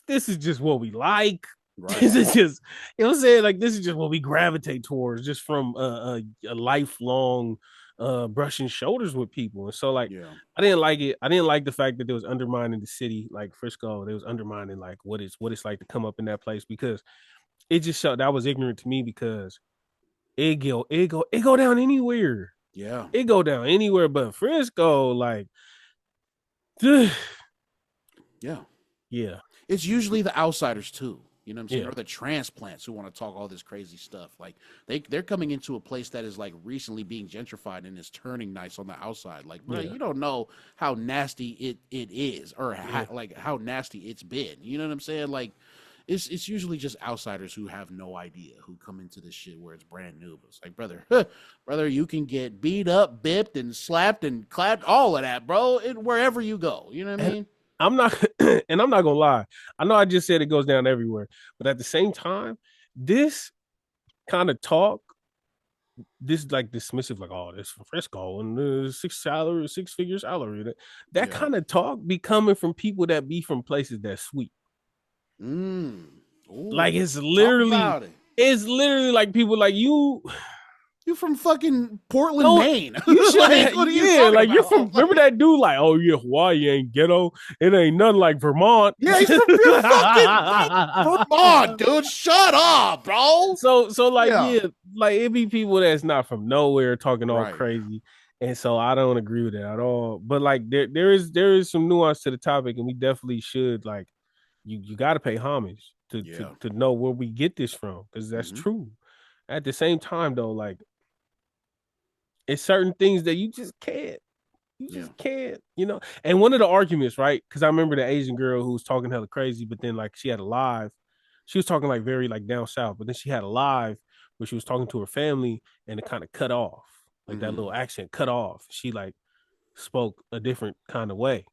This is just what we like. Right. This is just, I'm saying, like, this is just what we gravitate towards, just from a lifelong brushing shoulders with people. And so, like, I didn't like it. I didn't like the fact that they was undermining the city, like Frisco. They was undermining like what it's like to come up in that place, because it just showed that was ignorant to me, because it go down anywhere. Yeah, it go down anywhere but Frisco. Like, yeah. It's usually the outsiders too. You know what I'm saying? Yeah. Or the transplants who want to talk all this crazy stuff. Like they're coming into a place that is like recently being gentrified and is turning nice on the outside. Like, bro, you don't know how nasty it is, or how nasty it's been. You know what I'm saying? Like, it's usually just outsiders who have no idea, who come into this shit where it's brand new. But it's like, brother, you can get beat up, bipped, and slapped and clapped, all of that, bro, wherever you go. You know what I mean? I'm not gonna lie. I know I just said it goes down everywhere, but at the same time, this kind of talk, this like dismissive, like, oh, this from Frisco and six-figure salary. That kind of talk be coming from people that be from places that's sweet. Like, it's literally like people like you. You from fucking Portland, Maine. You should like you're from. Remember that dude? Like, oh yeah, Hawaii ain't ghetto. It ain't nothing like Vermont. Yeah, he's from fucking Vermont, dude. Shut up, bro. So like like it be people that's not from nowhere talking all crazy, and so I don't agree with that at all. But like there is some nuance to the topic, and we definitely should, like, you got to pay homage to know where we get this from, because that's true. At the same time, though, like, it's certain things that you just can't. You just can't, And one of the arguments, right? Because I remember the Asian girl who was talking hella crazy, but then like she had a live. She was talking like very like down south, but then she had a live where she was talking to her family, and it kind of cut off. Like that little accent cut off. She like spoke a different kind of way.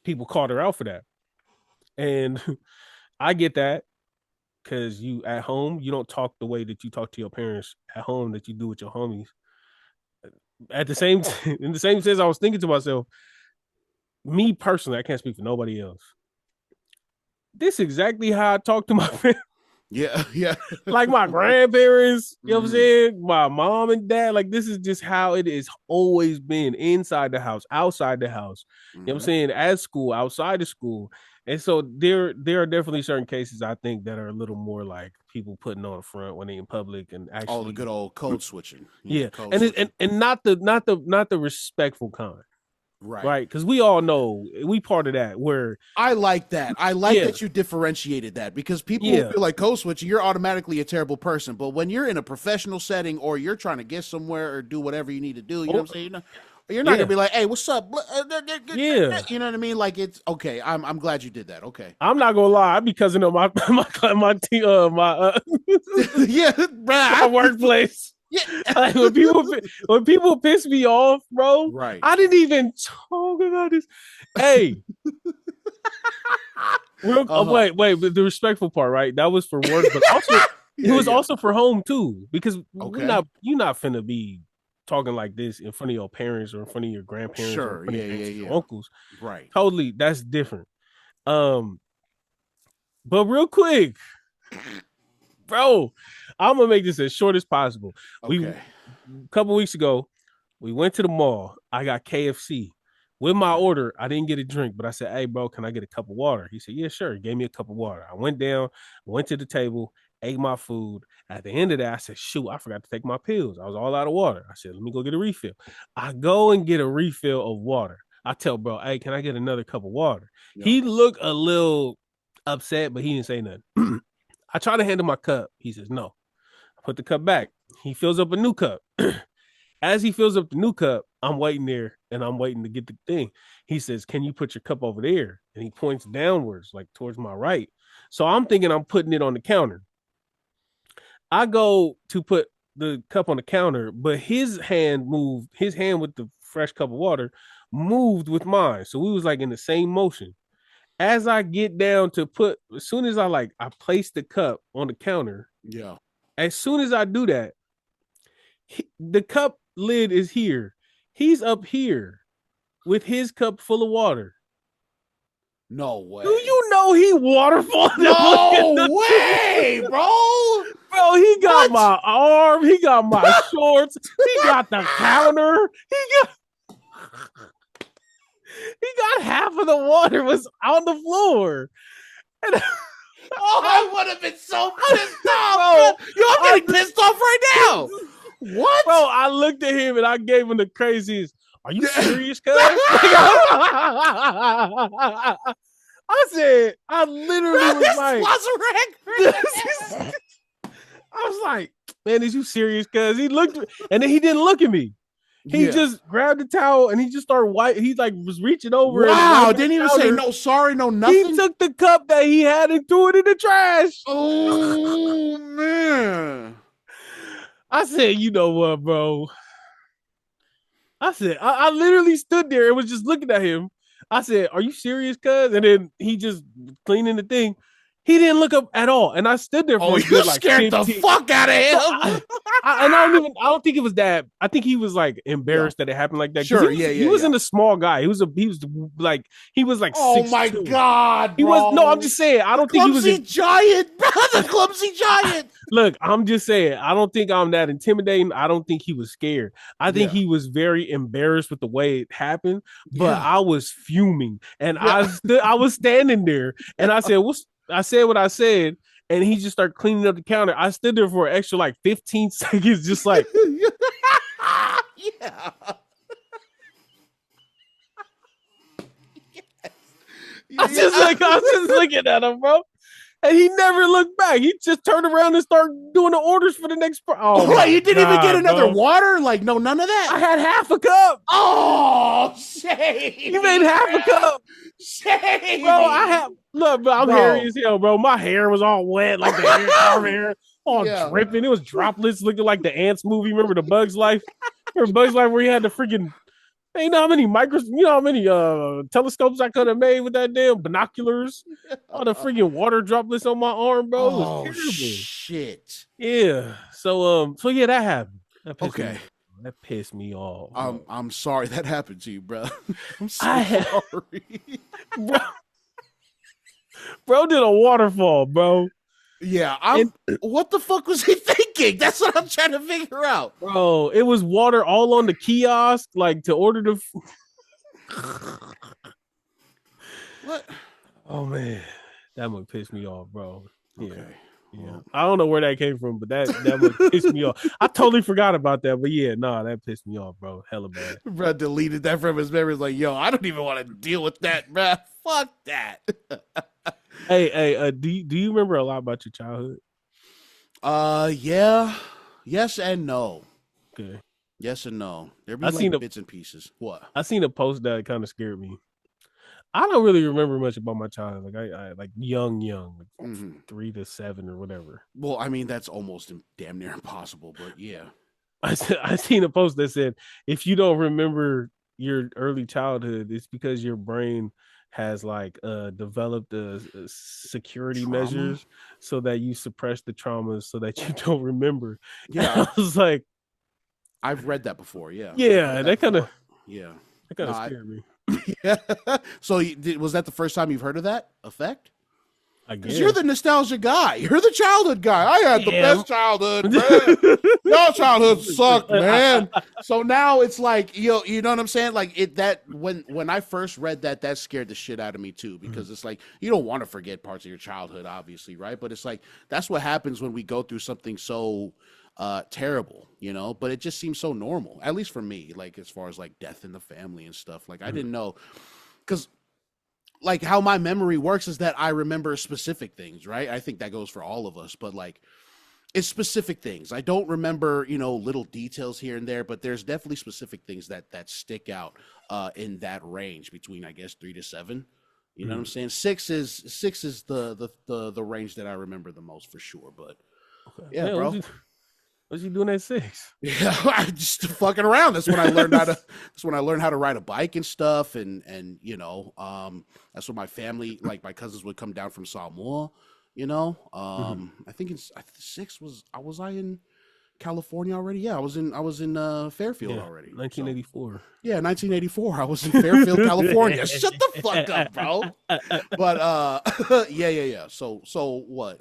People called her out for that. And I get that, because you at home, you don't talk the way that you talk to your parents at home that you do with your homies. In the same sense, I was thinking to myself, me personally, I can't speak for nobody else. This is exactly how I talk to my family. Yeah. Like my grandparents, you know what I'm saying? My mom and dad, like, this is just how it has always been, inside the house, outside the house. You know what I'm saying? At school, outside of school. And so there are definitely certain cases, I think, that are a little more like people putting on front when they in public and actually all the good old code switching. And not the respectful kind. Right. Because we all know we part of that, where I like that. I like that you differentiated that, because people feel like code switching, you're automatically a terrible person. But when you're in a professional setting, or you're trying to get somewhere or do whatever you need to do, you know what I'm saying? You're not gonna be like, "Hey, what's up?" Yeah, you know what I mean. Like, it's okay. I'm glad you did that. Okay, I'm not gonna lie, because of my my workplace. Yeah, like, when people piss me off, bro. Right. I didn't even talk about this. Hey. Wait, but the respectful part, right? That was for work, but also it was also for home too, because you're not finna be talking like this in front of your parents or in front of your grandparents or in front of your uncles. Right. Totally, that's different. But real quick, bro, I'm gonna make this as short as possible. Okay. A couple weeks ago, we went to the mall. I got KFC. With my order, I didn't get a drink, but I said, "Hey, bro, can I get a cup of water?" He said, "Yeah, sure." He gave me a cup of water. I went down, went to the table, ate my food. At the end of that, I said, "Shoot, I forgot to take my pills. I was all out of water." I said, "Let me go get a refill." I go and get a refill of water. I tell bro, "Hey, can I get another cup of water?" Yeah. He looked a little upset, but he didn't say nothing. I try to hand him my cup. He says, "No." I put the cup back. He fills up a new cup. As he fills up the new cup, I'm waiting there and I'm waiting to get the thing. He says, "Can you put your cup over there?" And he points downwards, like towards my right. So I'm thinking I'm putting it on the counter. I go to put the cup on the counter, but his hand moved, his hand with the fresh cup of water moved with mine. So we was like in the same motion. As I get down to put, as soon as I place the cup on the counter, Yeah. as soon as I do that, the cup lid is here. He's up here with his cup full of water. No way. Do you know he waterfalled? No way, bro. Bro, he got my arm. He got my shorts. He got the counter. He got half of the water was on the floor. And I would have been so pissed off, bro. Yo, I'm getting pissed off right now. What? Bro, I looked at him and I gave him the craziest. Are you serious, cuz? I said, I literally was like, I was like, man, is you serious? Cuz he looked, and then he didn't look at me. He just grabbed the towel and he just started wiping. He like was reaching over. Wow, didn't even say no sorry, no nothing. He took the cup that he had and threw it in the trash. Oh man. I said, you know what, bro? I said, I literally stood there and was just looking at him. I said, are you serious, cuz? And then he just cleaning the thing. He didn't look up at all, and I stood there for you good, like scared 15. The fuck out of him. I don't think it was that. I think he was like embarrassed that it happened like that. Sure, he wasn't a small guy. He was like oh my 6'2". God, bro. He was no. I'm just saying. I don't think he was a giant, bro. The clumsy giant. Look, I'm just saying. I don't think I'm that intimidating. I don't think he was scared. I think he was very embarrassed with the way it happened. But I was fuming, and I was standing there, and I said, "What's?" I said what I said, and he just started cleaning up the counter. I stood there for an extra like 15 seconds, just like, yeah. I was just looking at him, bro. And he never looked back. He just turned around and started doing the orders for the next. You didn't even get another water? Like, no, none of that? I had half a cup. Oh, shame. You made half a cup. Shame. Bro, look, bro, I'm hairy as hell, bro. My hair was all wet, like the hair, all dripping. It was droplets looking like the Ants movie. Remember the Bugs Life? Remember Bugs Life where he had the freaking... Hey, you know how many telescopes I could have made with that damn binoculars? All the freaking water droplets on my arm, bro. It was terrible. Shit. Yeah. So yeah, that happened. That pissed me off. I'm sorry that happened to you, bro. I'm sorry. Bro did a waterfall, bro. Yeah, what the fuck was he thinking? That's what I'm trying to figure out. Bro, it was water all on the kiosk, like to order the... What? Oh, man. That one pissed me off, bro. Yeah. Okay. Yeah. I don't know where that came from, but that one pissed me off. I totally forgot about that, but yeah, that pissed me off, bro. Hella bad. Bro deleted that from his memories like, yo, I don't even want to deal with that, bro. Fuck that. Hey, do you remember a lot about your childhood? Yeah. Yes and no. Okay. Yes and no. There be bits and pieces. What? I seen a post that kind of scared me. I don't really remember much about my childhood. Like I like young, like 3 to 7 or whatever. Well, I mean that's almost damn near impossible, but yeah. I seen a post that said if you don't remember your early childhood, it's because your brain has like developed security measures so that you suppress the traumas so that you don't remember. Yeah, and I was like, I've read that before. Yeah, that kind of scared me. Yeah. So was that the first time you've heard of that effect? I guess. Because you're the nostalgia guy. You're the childhood guy. I had the best childhood, man. Your childhood sucked, man. So now it's like, you know what I'm saying? Like when I first read that scared the shit out of me too, because it's like, you don't want to forget parts of your childhood, obviously, right? But it's like, that's what happens when we go through something so terrible, but it just seems so normal, at least for me, like as far as like death in the family and stuff. Like I didn't know, because like how my memory works is that I remember specific things, right? I think that goes for all of us, but like It's specific things. I don't remember, little details here and there, but there's definitely specific things that stick out in that range between, I guess, 3 to 7. You know what I'm saying? Six is the range that I remember the most for sure. But yeah, man, bro. What's you doing at 6? Yeah, I just fucking around. That's when I learned how to. That's when I learned how to ride a bike and stuff, and that's when my family, like my cousins, would come down from Samoa. I think 6 was I in California already? Yeah, I was in Fairfield already. 1984. So, yeah, 1984. I was in Fairfield, California. Shut the fuck up, bro. But yeah. So what?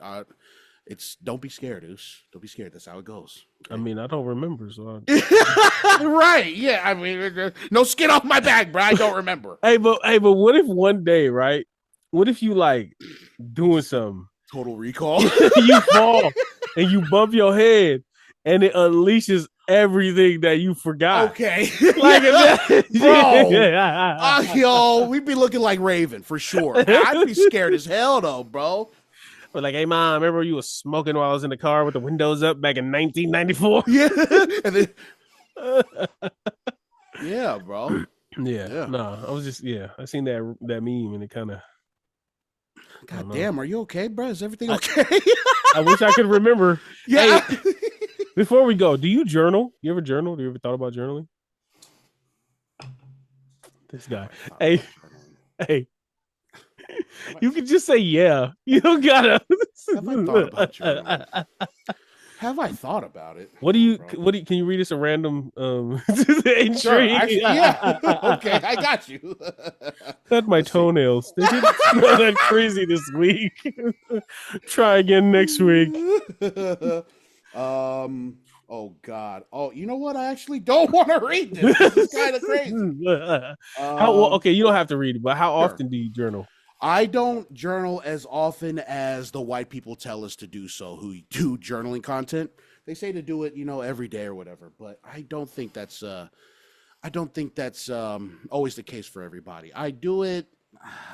It's don't be scared, Oos. Don't be scared. That's how it goes. Okay? I mean, I don't remember, so right. Yeah. I mean, no skin off my back, bro. I don't remember. Hey, but what if one day, right? What if you like doing something? Total Recall. You fall and you bump your head, and it unleashes everything that you forgot. Okay. Like, bro. Yo, we'd be looking like Raven for sure. I'd be scared as hell, though, bro. But like, hey, mom, remember you was smoking while I was in the car with the windows up back in 1994? Yeah. And then, yeah, bro. Yeah. No, I was just, I seen that meme and it kind of. God damn, are you okay, bro? Is everything okay? I wish I could remember. Yeah. Hey, before we go, do you journal? You ever journal? Do you ever thought about journaling? This guy. Hey. You can just say yeah. You don't gotta. Have I thought about journaling? Have I thought about it? What do you? Can you read us a random entry? Sure, actually, yeah. Okay, I got you. Cut my toenails. They didn't smell that crazy this week. Try again next week. Oh God. Oh, you know what? I actually don't want to read this. This is kind of crazy. Okay, you don't have to read it, but how often do you journal? I don't journal as often as the white people tell us to do so, who do journaling content. They say to do it, every day or whatever, but I don't think that's always the case for everybody. I do it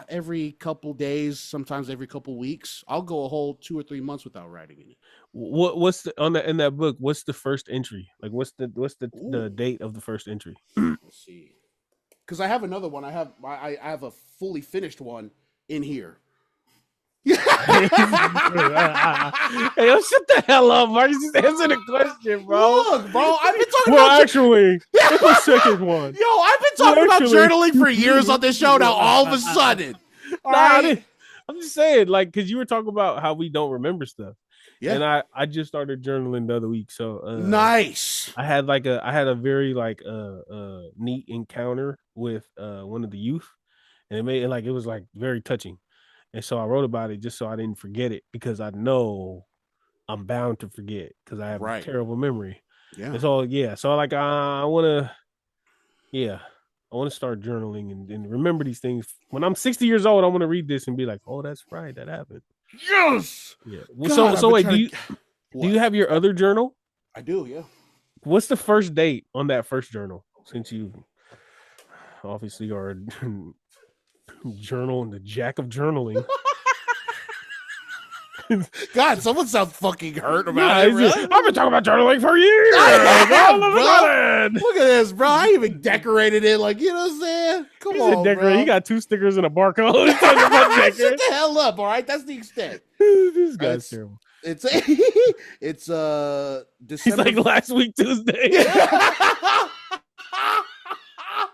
every couple days, sometimes every couple weeks. I'll go a whole 2 or 3 months without writing in it. What's in that book? What's the first entry? Like, what's the date of the first entry? Let's see, because I have another one. I have a fully finished one in here. Hey, yo, shut the hell up, Mark. Just answer the question, bro. Look, bro, I've been talking about actually, it's the second one. Yo, I've been talking about journaling for years on this show. Now, all of a sudden, I'm just saying, like, because you were talking about how we don't remember stuff. Yeah, and I just started journaling the other week. So nice. I had a very neat encounter with one of the youth, and it was very touching. And so I wrote about it just so I didn't forget it, because I know I'm bound to forget because I have a terrible memory. Yeah. And so I want to start journaling and remember these things. When I'm 60 years old, I want to read this and be like, oh, that's right, that happened. Yes. Yeah. God, so wait, do you have your other journal? I do, yeah. What's the first date on that first journal? Since you obviously are a journal and the jack of journaling. God, someone sounds fucking hurt about it. Really? I've been talking about journaling for years. Look at this, bro. I even decorated it, like, you know what I'm saying? Come on, bro. You got 2 stickers and a barcode. Shut the hell up, all right? That's the extent. This guy's terrible. It's December. He's like last week Tuesday.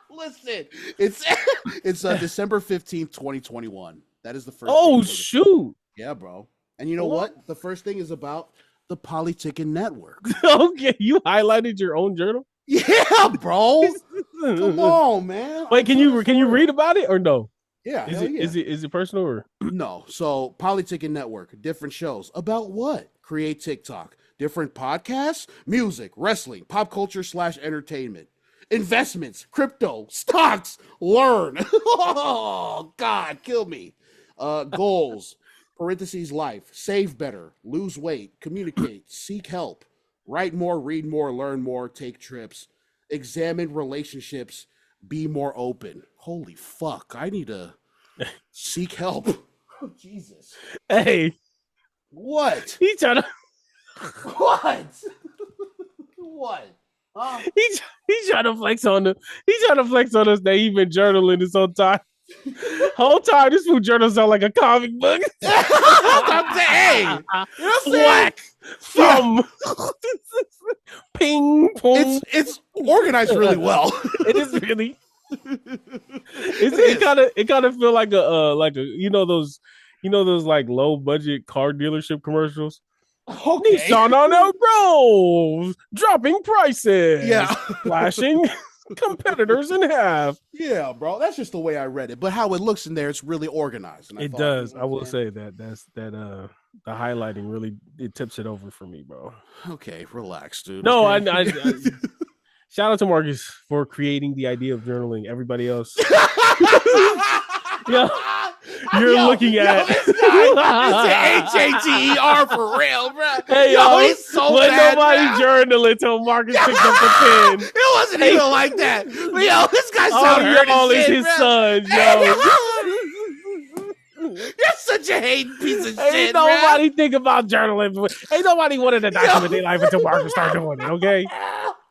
Listen, it's December 15th, 2021. That is the first. Oh shoot! Yeah, bro. And you know what? The first thing is about the Polytickin Network. Okay, you highlighted your own journal? Yeah, bro. Come on, man. Wait, can you read about it or no? Yeah. Is it personal or no? So Polytickin Network, different shows about what? Create TikTok, different podcasts, music, wrestling, pop culture / entertainment, investments, crypto, stocks. Learn. Oh God, kill me. Goals. Parentheses life, save better, lose weight, communicate, seek help, write more, read more, learn more, take trips, examine relationships, be more open. Holy fuck, I need to seek help. Oh, Jesus. Hey. What? He trying to... What? What? Huh? He's trying to flex on us that he been journaling this whole time. Whole time, this food journal sound like a comic book. I'm saying, you know what I'm saying? Whack, thumb, ping, pong. It's organized really well. It is really. It kind of feel like a those like low budget car dealership commercials. Okay. Nissan on our road, dropping prices. Yeah. Slashing competitors in half. Yeah, bro. That's just the way I read it. But how it looks in there, it's really organized. It does. I will say that the highlighting really it tips it over for me, bro. Okay, relax, dude. No, okay? I shout out to Marcus for creating the idea of journaling. Everybody else. Yeah. You're looking at this guy. It's HATER for real, bro. Hey, he's so bad. Nobody journaling until Marcus picked up the pen. It wasn't even like that. But yo, this guy sounded hurt is his son, yo. You're such a hate piece of shit. Ain't nobody think about journaling. Ain't nobody wanted to document their life until Marcus started doing it, okay?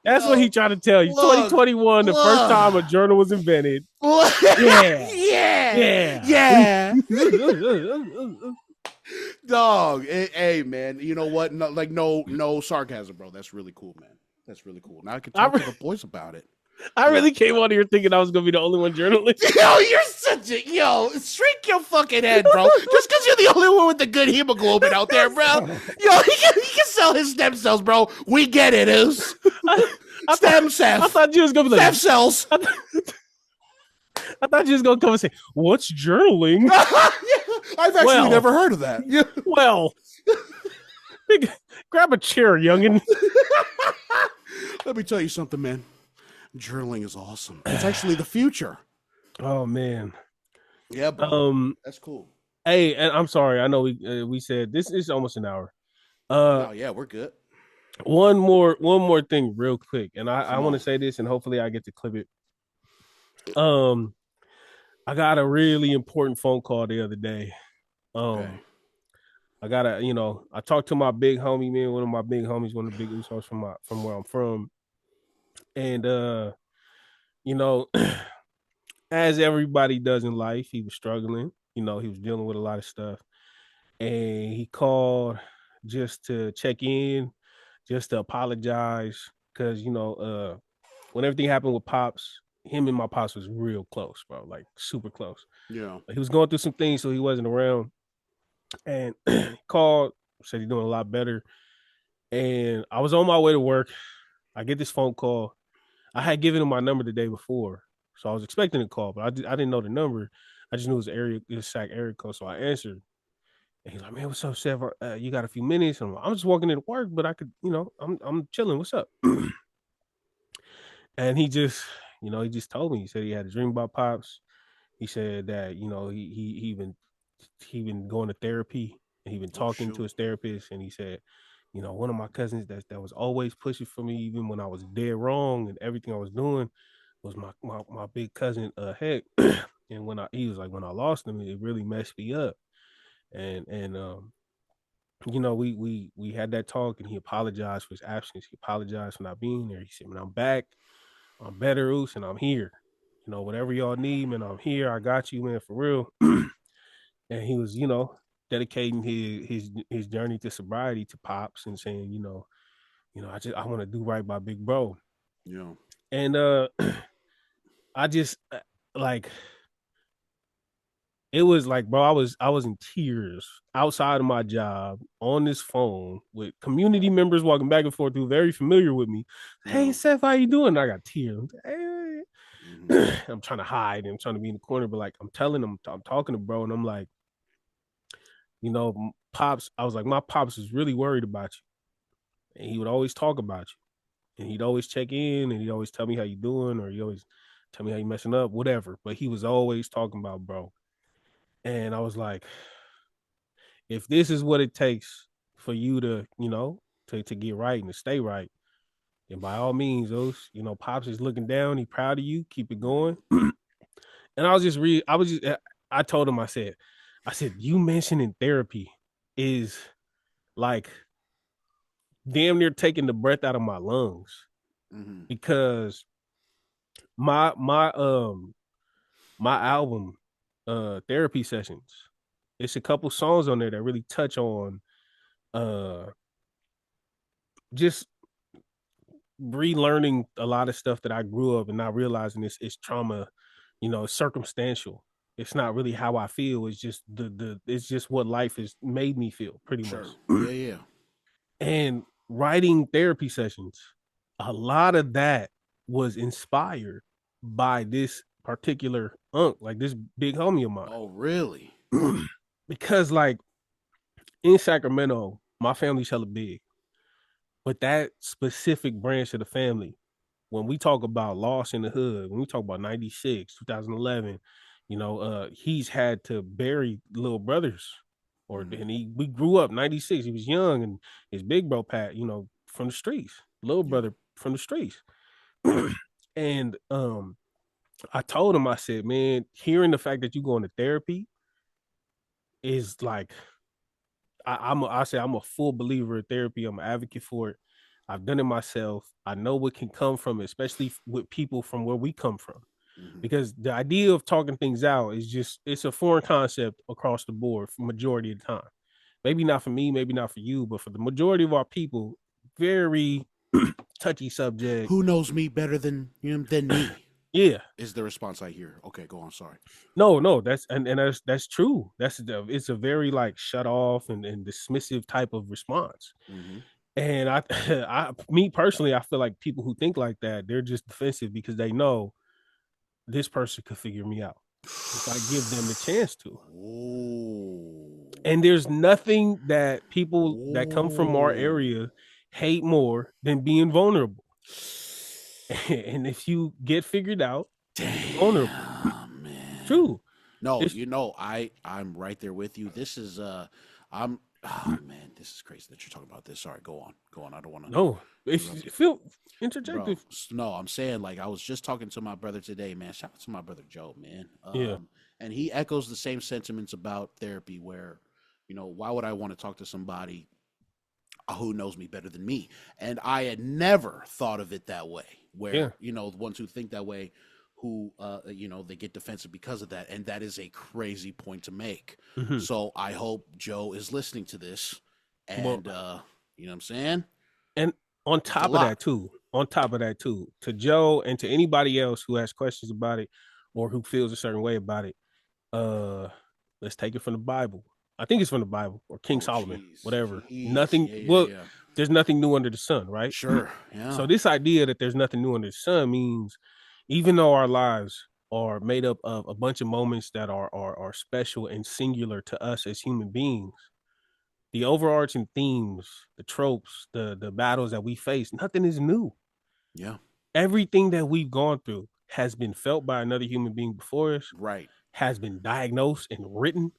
That's what he tried to tell you. 2021, the first time a journal was invented. Yeah. Dog. Hey, man. You know what? No sarcasm, bro. That's really cool, man. That's really cool. Now I can talk to the boys about it. I really came on here thinking I was gonna be the only one journaling. Yo, you're such a shrink your fucking head, bro. Just because you're the only one with the good hemoglobin out there, bro. Yo, he can sell his stem cells, bro. We get it, Oos. Stem cells. I thought you was gonna be like stem cells. I thought you was gonna come and say, "What's journaling?" I've actually never heard of that. Yeah. Well, grab a chair, youngin. Let me tell you something, man. Journaling is awesome. It's actually the future. Oh man. Yeah, bro. That's cool. Hey, and I'm sorry. I know we said this is almost an hour. Oh yeah, we're good. One more thing, real quick, and I want to say this, and hopefully I get to clip it. I got a really important phone call the other day. Okay. I talked to my big homie, man, one of my big homies, one of the big Usos from where I'm from. And as everybody does in life, he was struggling. He was dealing with a lot of stuff. And he called just to check in, just to apologize. Because, when everything happened with Pops, him and my Pops was real close, bro. Like super close. Yeah. He was going through some things, so he wasn't around. And he called, said he's doing a lot better. And I was on my way to work. I get this phone call. I had given him my number the day before, so I was expecting a call, but I didn't know the number. I just knew it was SAC area code, so I answered. And he's like, "Man, what's up, Seth? You got a few minutes?" And I'm just walking into work, but I could, I'm chilling. What's up? And he just told me. He said he had a dream about Pops. He said that he been going to therapy and he been talking to his therapist, and he said, one of my cousins that was always pushing for me, even when I was dead wrong and everything I was doing, was my big cousin Heck. And when I lost him, it really messed me up. And we had that talk, and he apologized for his absence. He apologized for not being there. He said, "Man, I'm back. I'm better, Oos, and I'm here. Whatever y'all need, man, I'm here. I got you, man, for real." And he was, dedicating his journey to sobriety to Pops and saying, I want to do right by big bro. Yeah. And I just it was like, bro, I was in tears outside of my job on this phone with community members walking back and forth who were very familiar with me. "Hey, Seth, how you doing?" I got tears. Hey. I'm trying to hide and I'm trying to be in the corner, but like I'm telling him, I'm talking to bro, and I'm like, Pops, I was like, my Pops is really worried about you. And he would always talk about you. And he'd always check in, and he'd always tell me how you doing, or he always tell me how you messing up, whatever. But he was always talking about bro. And I was like, if this is what it takes for you to, to get right and to stay right, then by all means, those, Pops is looking down. He proud of you. Keep it going. And I told him, I said, you mentioning therapy is like damn near taking the breath out of my lungs because my album, Therapy Sessions, it's a couple songs on there that really touch on just relearning a lot of stuff that I grew up and not realizing it's trauma, circumstantial. It's not really how I feel. It's just it's just what life has made me feel, pretty much. Yeah. And writing Therapy Sessions, a lot of that was inspired by this particular like this big homie of mine. Oh, really? Because like in Sacramento, my family's hella big. But that specific branch of the family, when we talk about loss in the hood, when we talk about 96, 2011, he's had to bury little brothers. We grew up 96. He was young, and his big bro Pat, from the streets, little brother from the streets. And I told him, I said, man, hearing the fact that you going to therapy is like, I'm a full believer in therapy. I'm an advocate for it. I've done it myself. I know what can come from it, especially with people from where we come from. Because the idea of talking things out it's a foreign concept across the board for majority of the time. Maybe not for me, maybe not for you, but for the majority of our people, very touchy subject. Who knows me better than me? Yeah, is the response I hear. Okay, go on. Sorry. No, that's true. It's a very like shut off and dismissive type of response. And me personally, I feel like people who think like that, they're just defensive because they know this person could figure me out if I give them the chance to. Ooh. And there's nothing that people that come from our area hate more than being vulnerable. And if you get figured out, vulnerable. Man. True. No, I'm right there with you. This is oh man, this is crazy that you're talking about this. Sorry, go on. I don't want to. No, feel interjective. No, I'm saying like I was just talking to my brother today, man. Shout out to my brother Joe, man. Yeah. And he echoes the same sentiments about therapy. Where, why would I want to talk to somebody who knows me better than me? And I had never thought of it that way. Where the ones who think that way, who they get defensive because of that, and that is a crazy point to make. So I hope Joe is listening to this, and you know what I'm saying. And on top of that too, to Joe and to anybody else who has questions about it or who feels a certain way about it, let's take it from the Bible. I think it's from the Bible or King Solomon, whatever. Nothing. There's nothing new under the sun, right? Sure. Yeah. So this idea that there's nothing new under the sun means, even though our lives are made up of a bunch of moments that are special and singular to us as human beings, the overarching themes, the tropes, the battles that we face, nothing is new. Yeah. Everything that we've gone through has been felt by another human being before us. Right. Has been diagnosed and written.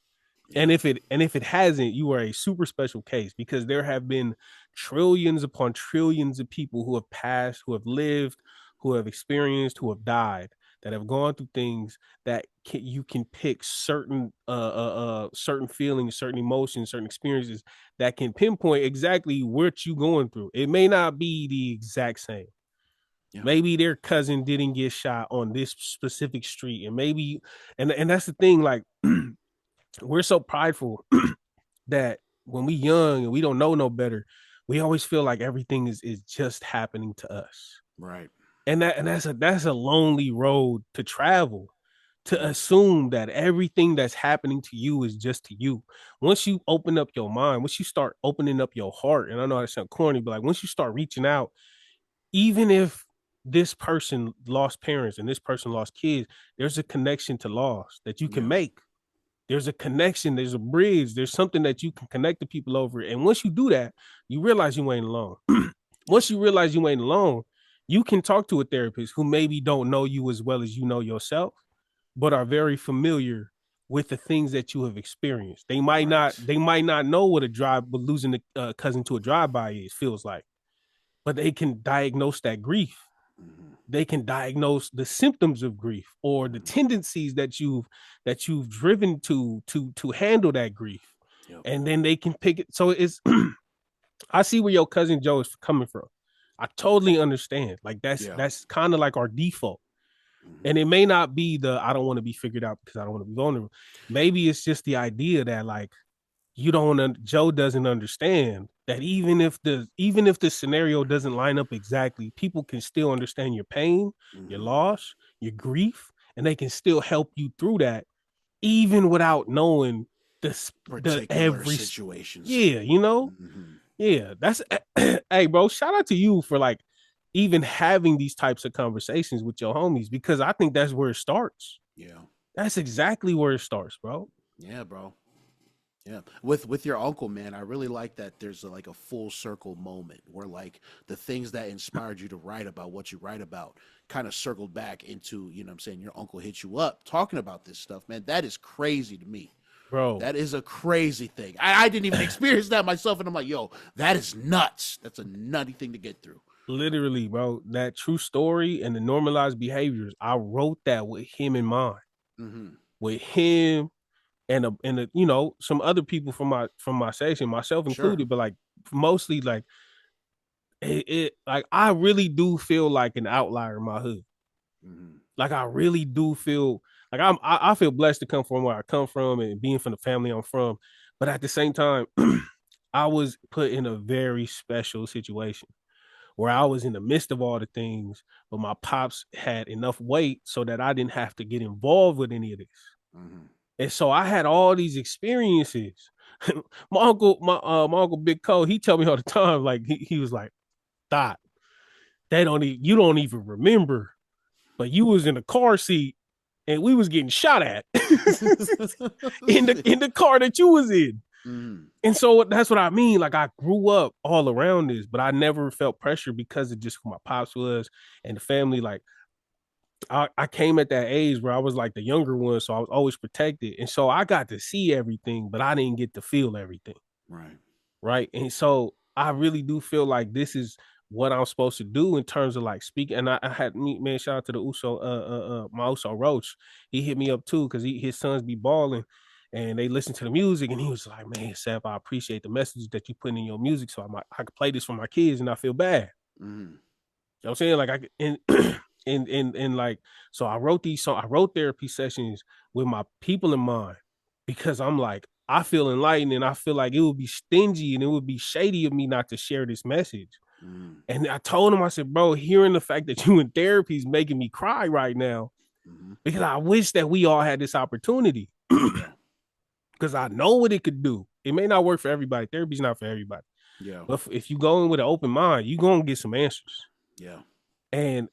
Yeah. And if it hasn't, you are a super special case, because there have been trillions upon trillions of people who have passed, who have lived, who have experienced, who have died, that have gone through things that you can pick certain certain feelings, certain emotions, certain experiences that can pinpoint exactly what you're going through. It may not be the exact same. Yeah. Maybe their cousin didn't get shot on this specific street, and maybe, and that's the thing, like we're so prideful that when we young and we don't know no better, we always feel like everything is just happening to us. Right. And that's a lonely road to travel, to assume that everything that's happening to you is just to you. Once you open up your mind, once you start opening up your heart, and I know that sounds corny, but like once you start reaching out, even if this person lost parents and this person lost kids, there's a connection to loss that you can make. There's a connection, there's a bridge, there's something that you can connect the people over. And once you do that, you realize you ain't alone. Once you realize you ain't alone, you can talk to a therapist who maybe don't know you as well as you know yourself, but are very familiar with the things that you have experienced. They might not know what losing a cousin to a drive-by feels like, but they can diagnose that grief. They can diagnose the symptoms of grief or the tendencies that you've driven to handle that grief. Yep. And then they can pick it. So it's I see where your cousin Joe is coming from. I totally understand. Like Yeah. that's kind of like our default. Mhm. And it may not be the I don't want to be figured out because I don't want to be vulnerable. Maybe it's just the idea that like Joe doesn't understand that even if the scenario doesn't line up exactly, people can still understand your pain, your Mhm. loss, your grief, and they can still help you through that, even without knowing the Particular every situations. yeah, you know? Mhm. Yeah, that's hey, bro. Shout out to you for like even having these types of conversations with your homies because I think that's where it starts. Yeah. That's exactly where it starts, bro. Yeah, bro. Yeah, with your uncle, man, I really like that. There's like a full circle moment where like the things that inspired you to write about what you write about kind of circled back into, you know what I'm saying, your uncle hit you up talking about this stuff, man. That is crazy to me. Bro, That is a crazy thing. I didn't even experience that myself, and I'm like, yo, that is nuts. That's a nutty thing to get through. literally, bro, that true story and the normalized behaviors. I wrote that with him in mind, Mm-hmm. with him you know some other people from my section, myself Sure. included, but like mostly like like I really do feel like an outlier in my hood. Mm-hmm. Like I really do feel like I feel blessed to come from where I come from and being from the family I'm from, but at the same time, I was put in a very special situation where I was in the midst of all the things, but my pops had enough weight so that I didn't have to get involved with any of this. Mm-hmm. And so I had all these experiences. My uncle Big Co, he tell me all the time, like he was like, Dot, you don't even remember, but you was in the car seat and we was getting shot at in the car that you was in. Mm-hmm. And so that's what I mean. Like I grew up all around this, but I never felt pressure because of just who my pops was and the family. Like I came at that age where I was like the younger one, so I was always protected. And so I got to see everything, but I didn't get to feel everything. Right. Right. And so I really do feel like this is what I'm supposed to do in terms of like speaking. And I had me, man, shout out to the Uso, my Uso Roach. He hit me up too because his sons be balling and they listen to the music. And he was like, man, Seth, I appreciate the messages that you put in your music. So I could play this for my kids and I feel bad. Mm-hmm. You know what I'm saying? Like and and like so I wrote these songs, I wrote therapy sessions with my people in mind because I'm like, I feel enlightened and I feel like it would be stingy and it would be shady of me not to share this message. Mm-hmm. And I told him, I said, bro, hearing the fact that you in therapy is making me cry right now Mm-hmm. because I wish that we all had this opportunity Yeah. because I know what it could do. It may not work for everybody. Therapy's not for everybody. Yeah. But if you go in with an open mind, you're going to get some answers. Yeah. And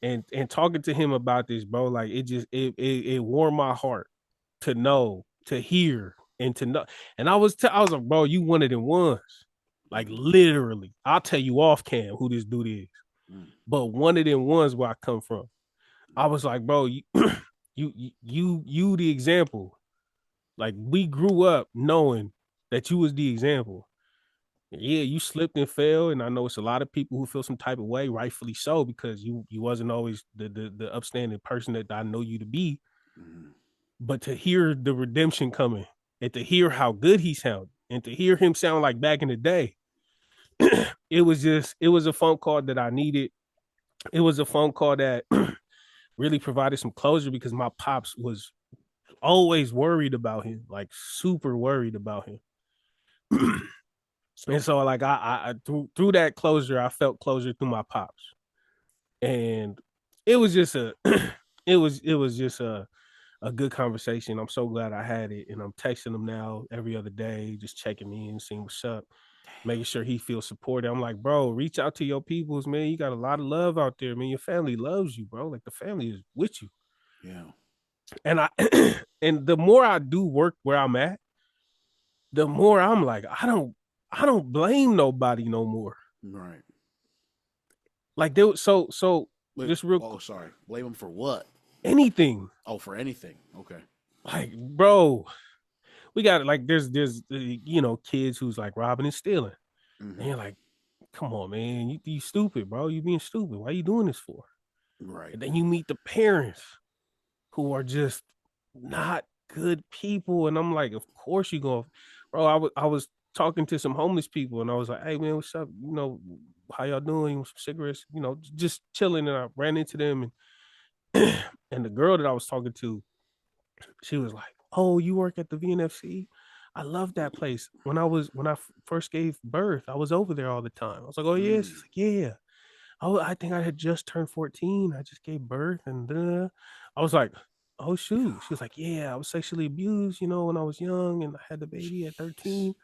talking to him about this, bro, like it warmed my heart to know, to hear, and to know. And I was like, bro, you one of them ones. Like Mm-hmm. literally, I'll tell you off cam who this dude is. But one of them ones where I come from. I was like, bro, you the example. Like we grew up knowing that you was the example. Yeah, you slipped and fell, and I know it's a lot of people who feel some type of way, rightfully so, because you wasn't always the upstanding person that I know you to be. Mm-hmm. But to hear the redemption coming, and to hear how good he sounded, and to hear him sound like back in the day, it was a phone call that I needed. It was a phone call that really provided some closure because my pops was always worried about him, like super worried about him. And so like I through that closure, I felt closure through my pops. And it was just a it was just a good conversation. I'm so glad I had it. And I'm texting him now every other day, just checking in, seeing what's up, making sure he feels supported. I'm like, bro, reach out to your peoples, man. You got a lot of love out there, man. Your family loves you, bro. Like the family is with you. Yeah. And I and the more I do work where I'm at, the more I'm like, I don't blame nobody no more. Right. Like there so Wait. just real Oh, sorry. Blame him for what? anything. Oh, for anything. Okay. Like, bro, we got like there's you know kids who's like robbing and stealing, and Mm-hmm. you're like, come on, man, you stupid, bro. You being stupid. Why you doing this for? Right. And then you meet the parents who are just not good people, and I'm like, of course you go, bro. I was talking to some homeless people, and I was like, "Hey man, what's up? You know, how y'all doing? Some cigarettes? You know, just chilling." And I ran into them, and and the girl that I was talking to, she was like, "Oh, you work at the VNFC? I love that place. When I first gave birth, I was over there all the time." I was like, "Oh yeah." She's like, "Yeah. Oh, I think I had just turned 14. I just gave birth." And I was like, "Oh shoot." She was like, "Yeah, I was sexually abused, you know, when I was young, and I had the baby at 13."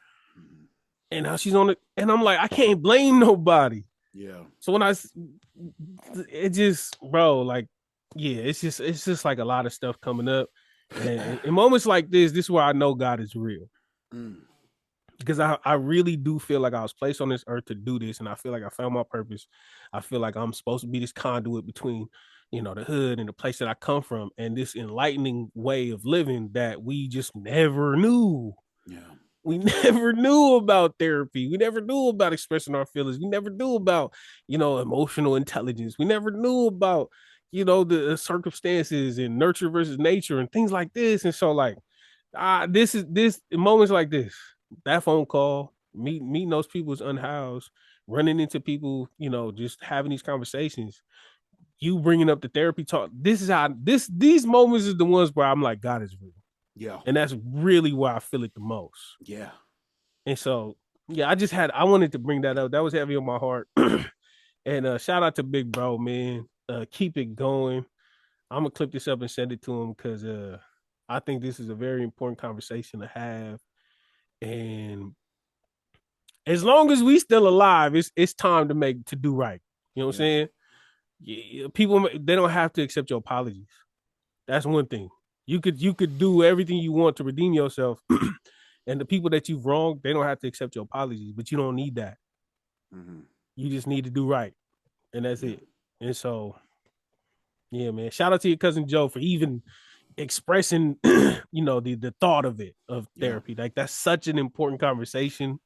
And now she's on it, and I'm like, I can't blame nobody. Yeah. So when it just, bro, like, yeah, it's just like a lot of stuff coming up, and in moments like this is where I know God is real. Because I really do feel like I was placed on this earth to do this, and I feel like I found my purpose. I feel like I'm supposed to be this conduit between, you know, the hood and the place that I come from, and this enlightening way of living that we just never knew. Yeah. We never knew about therapy. We never knew about expressing our feelings. We never knew about, you know, emotional intelligence. We never knew about, you know, the circumstances and nurture versus nature and things like this. And so, like, this moments like this, that phone call, meeting those people's unhoused, running into people, you know, just having these conversations, you bringing up the therapy talk. This is how these moments is the ones where I'm like, God is real. Yeah. And that's really where I feel it the most. Yeah. And so, yeah, I wanted to bring that up. That was heavy on my heart. And shout out to Big Bro, man. Keep it going. I'm gonna clip this up and send it to him because I think this is a very important conversation to have. And as long as we still alive, it's time to do right. You know what I'm saying? Yeah, people, they don't have to accept your apologies. That's one thing. You could do everything you want to redeem yourself, and the people that you've wronged, they don't have to accept your apologies. But you don't need that. You just need to do right, and that's it. And so, yeah, man. Shout out to your cousin Joe for even expressing, you know, the thought of therapy. Like, that's such an important conversation.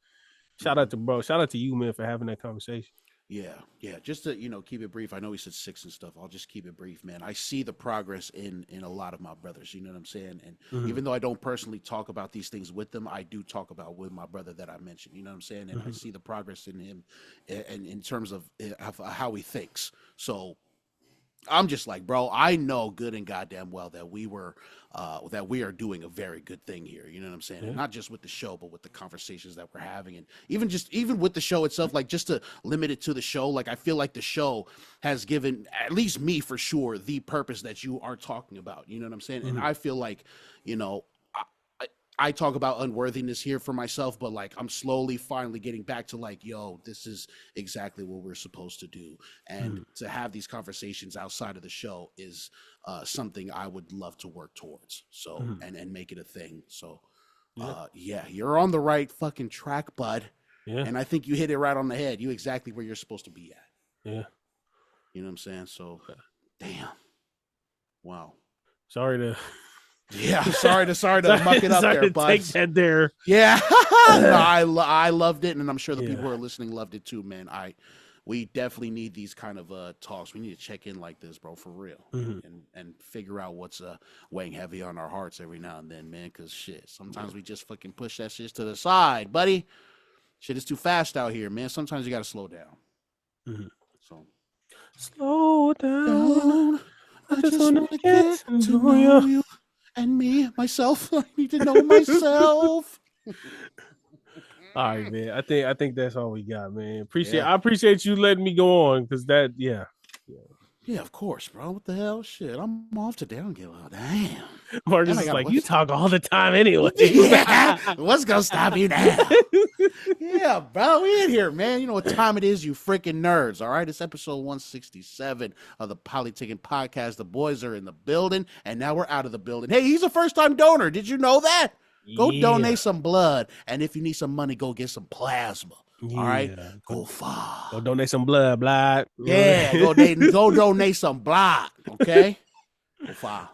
Shout out to bro. Shout out to you, man, for having that conversation. Yeah. Just to, you know, keep it brief. I know he said 6 and stuff. I'll just keep it brief, man. I see the progress in a lot of my brothers. You know what I'm saying? And even though I don't personally talk about these things with them, I do talk about with my brother that I mentioned. You know what I'm saying? And I see the progress in him, and in terms of how he thinks. So I'm just like, bro, I know good and goddamn well that we are doing a very good thing here. You know what I'm saying? And not just with the show, but with the conversations that we're having, and even with the show itself, like, just to limit it to the show. Like, I feel like the show has given, at least me for sure, the purpose that you are talking about. You know what I'm saying? And I feel like, you know, I talk about unworthiness here for myself, but like, I'm slowly finally getting back to like, yo, this is exactly what we're supposed to do. And to have these conversations outside of the show is something I would love to work towards. So, and make it a thing. So, yeah, you're on the right fucking track, bud. Yeah. And I think you hit it right on the head. You exactly where you're supposed to be at. Yeah. You know what I'm saying? So, damn. Wow. Sorry to muck it up there, bud. Take that there. Yeah. No, I loved it, and I'm sure the people who are listening loved it too, man. We definitely need these kind of talks. We need to check in like this, bro, for real, and figure out what's weighing heavy on our hearts every now and then, man. Because shit, sometimes we just fucking push that shit to the side, buddy. Shit is too fast out here, man. Sometimes you got to slow down. So slow down. I just want to get to know you. And me, myself, I need to know myself. All right, man. I think that's all we got, man. I appreciate you letting me go on, because that, yeah. Yeah, of course, bro. What the hell? Shit, I'm off today. I don't give a damn. Marcus is like, you talk all the time anyway. Yeah. What's gonna stop you now? Yeah, bro, we in here, man. You know what time it is, you freaking nerds. All right, it's episode 167 of the Polytickin Podcast. The boys are in the building, and now we're out of the building. Hey, he's a first-time donor. Did you know that? Go donate some blood, and if you need some money, go get some plasma. All right, go far. Go donate some blood. Yeah, go donate some blood. Okay, go far.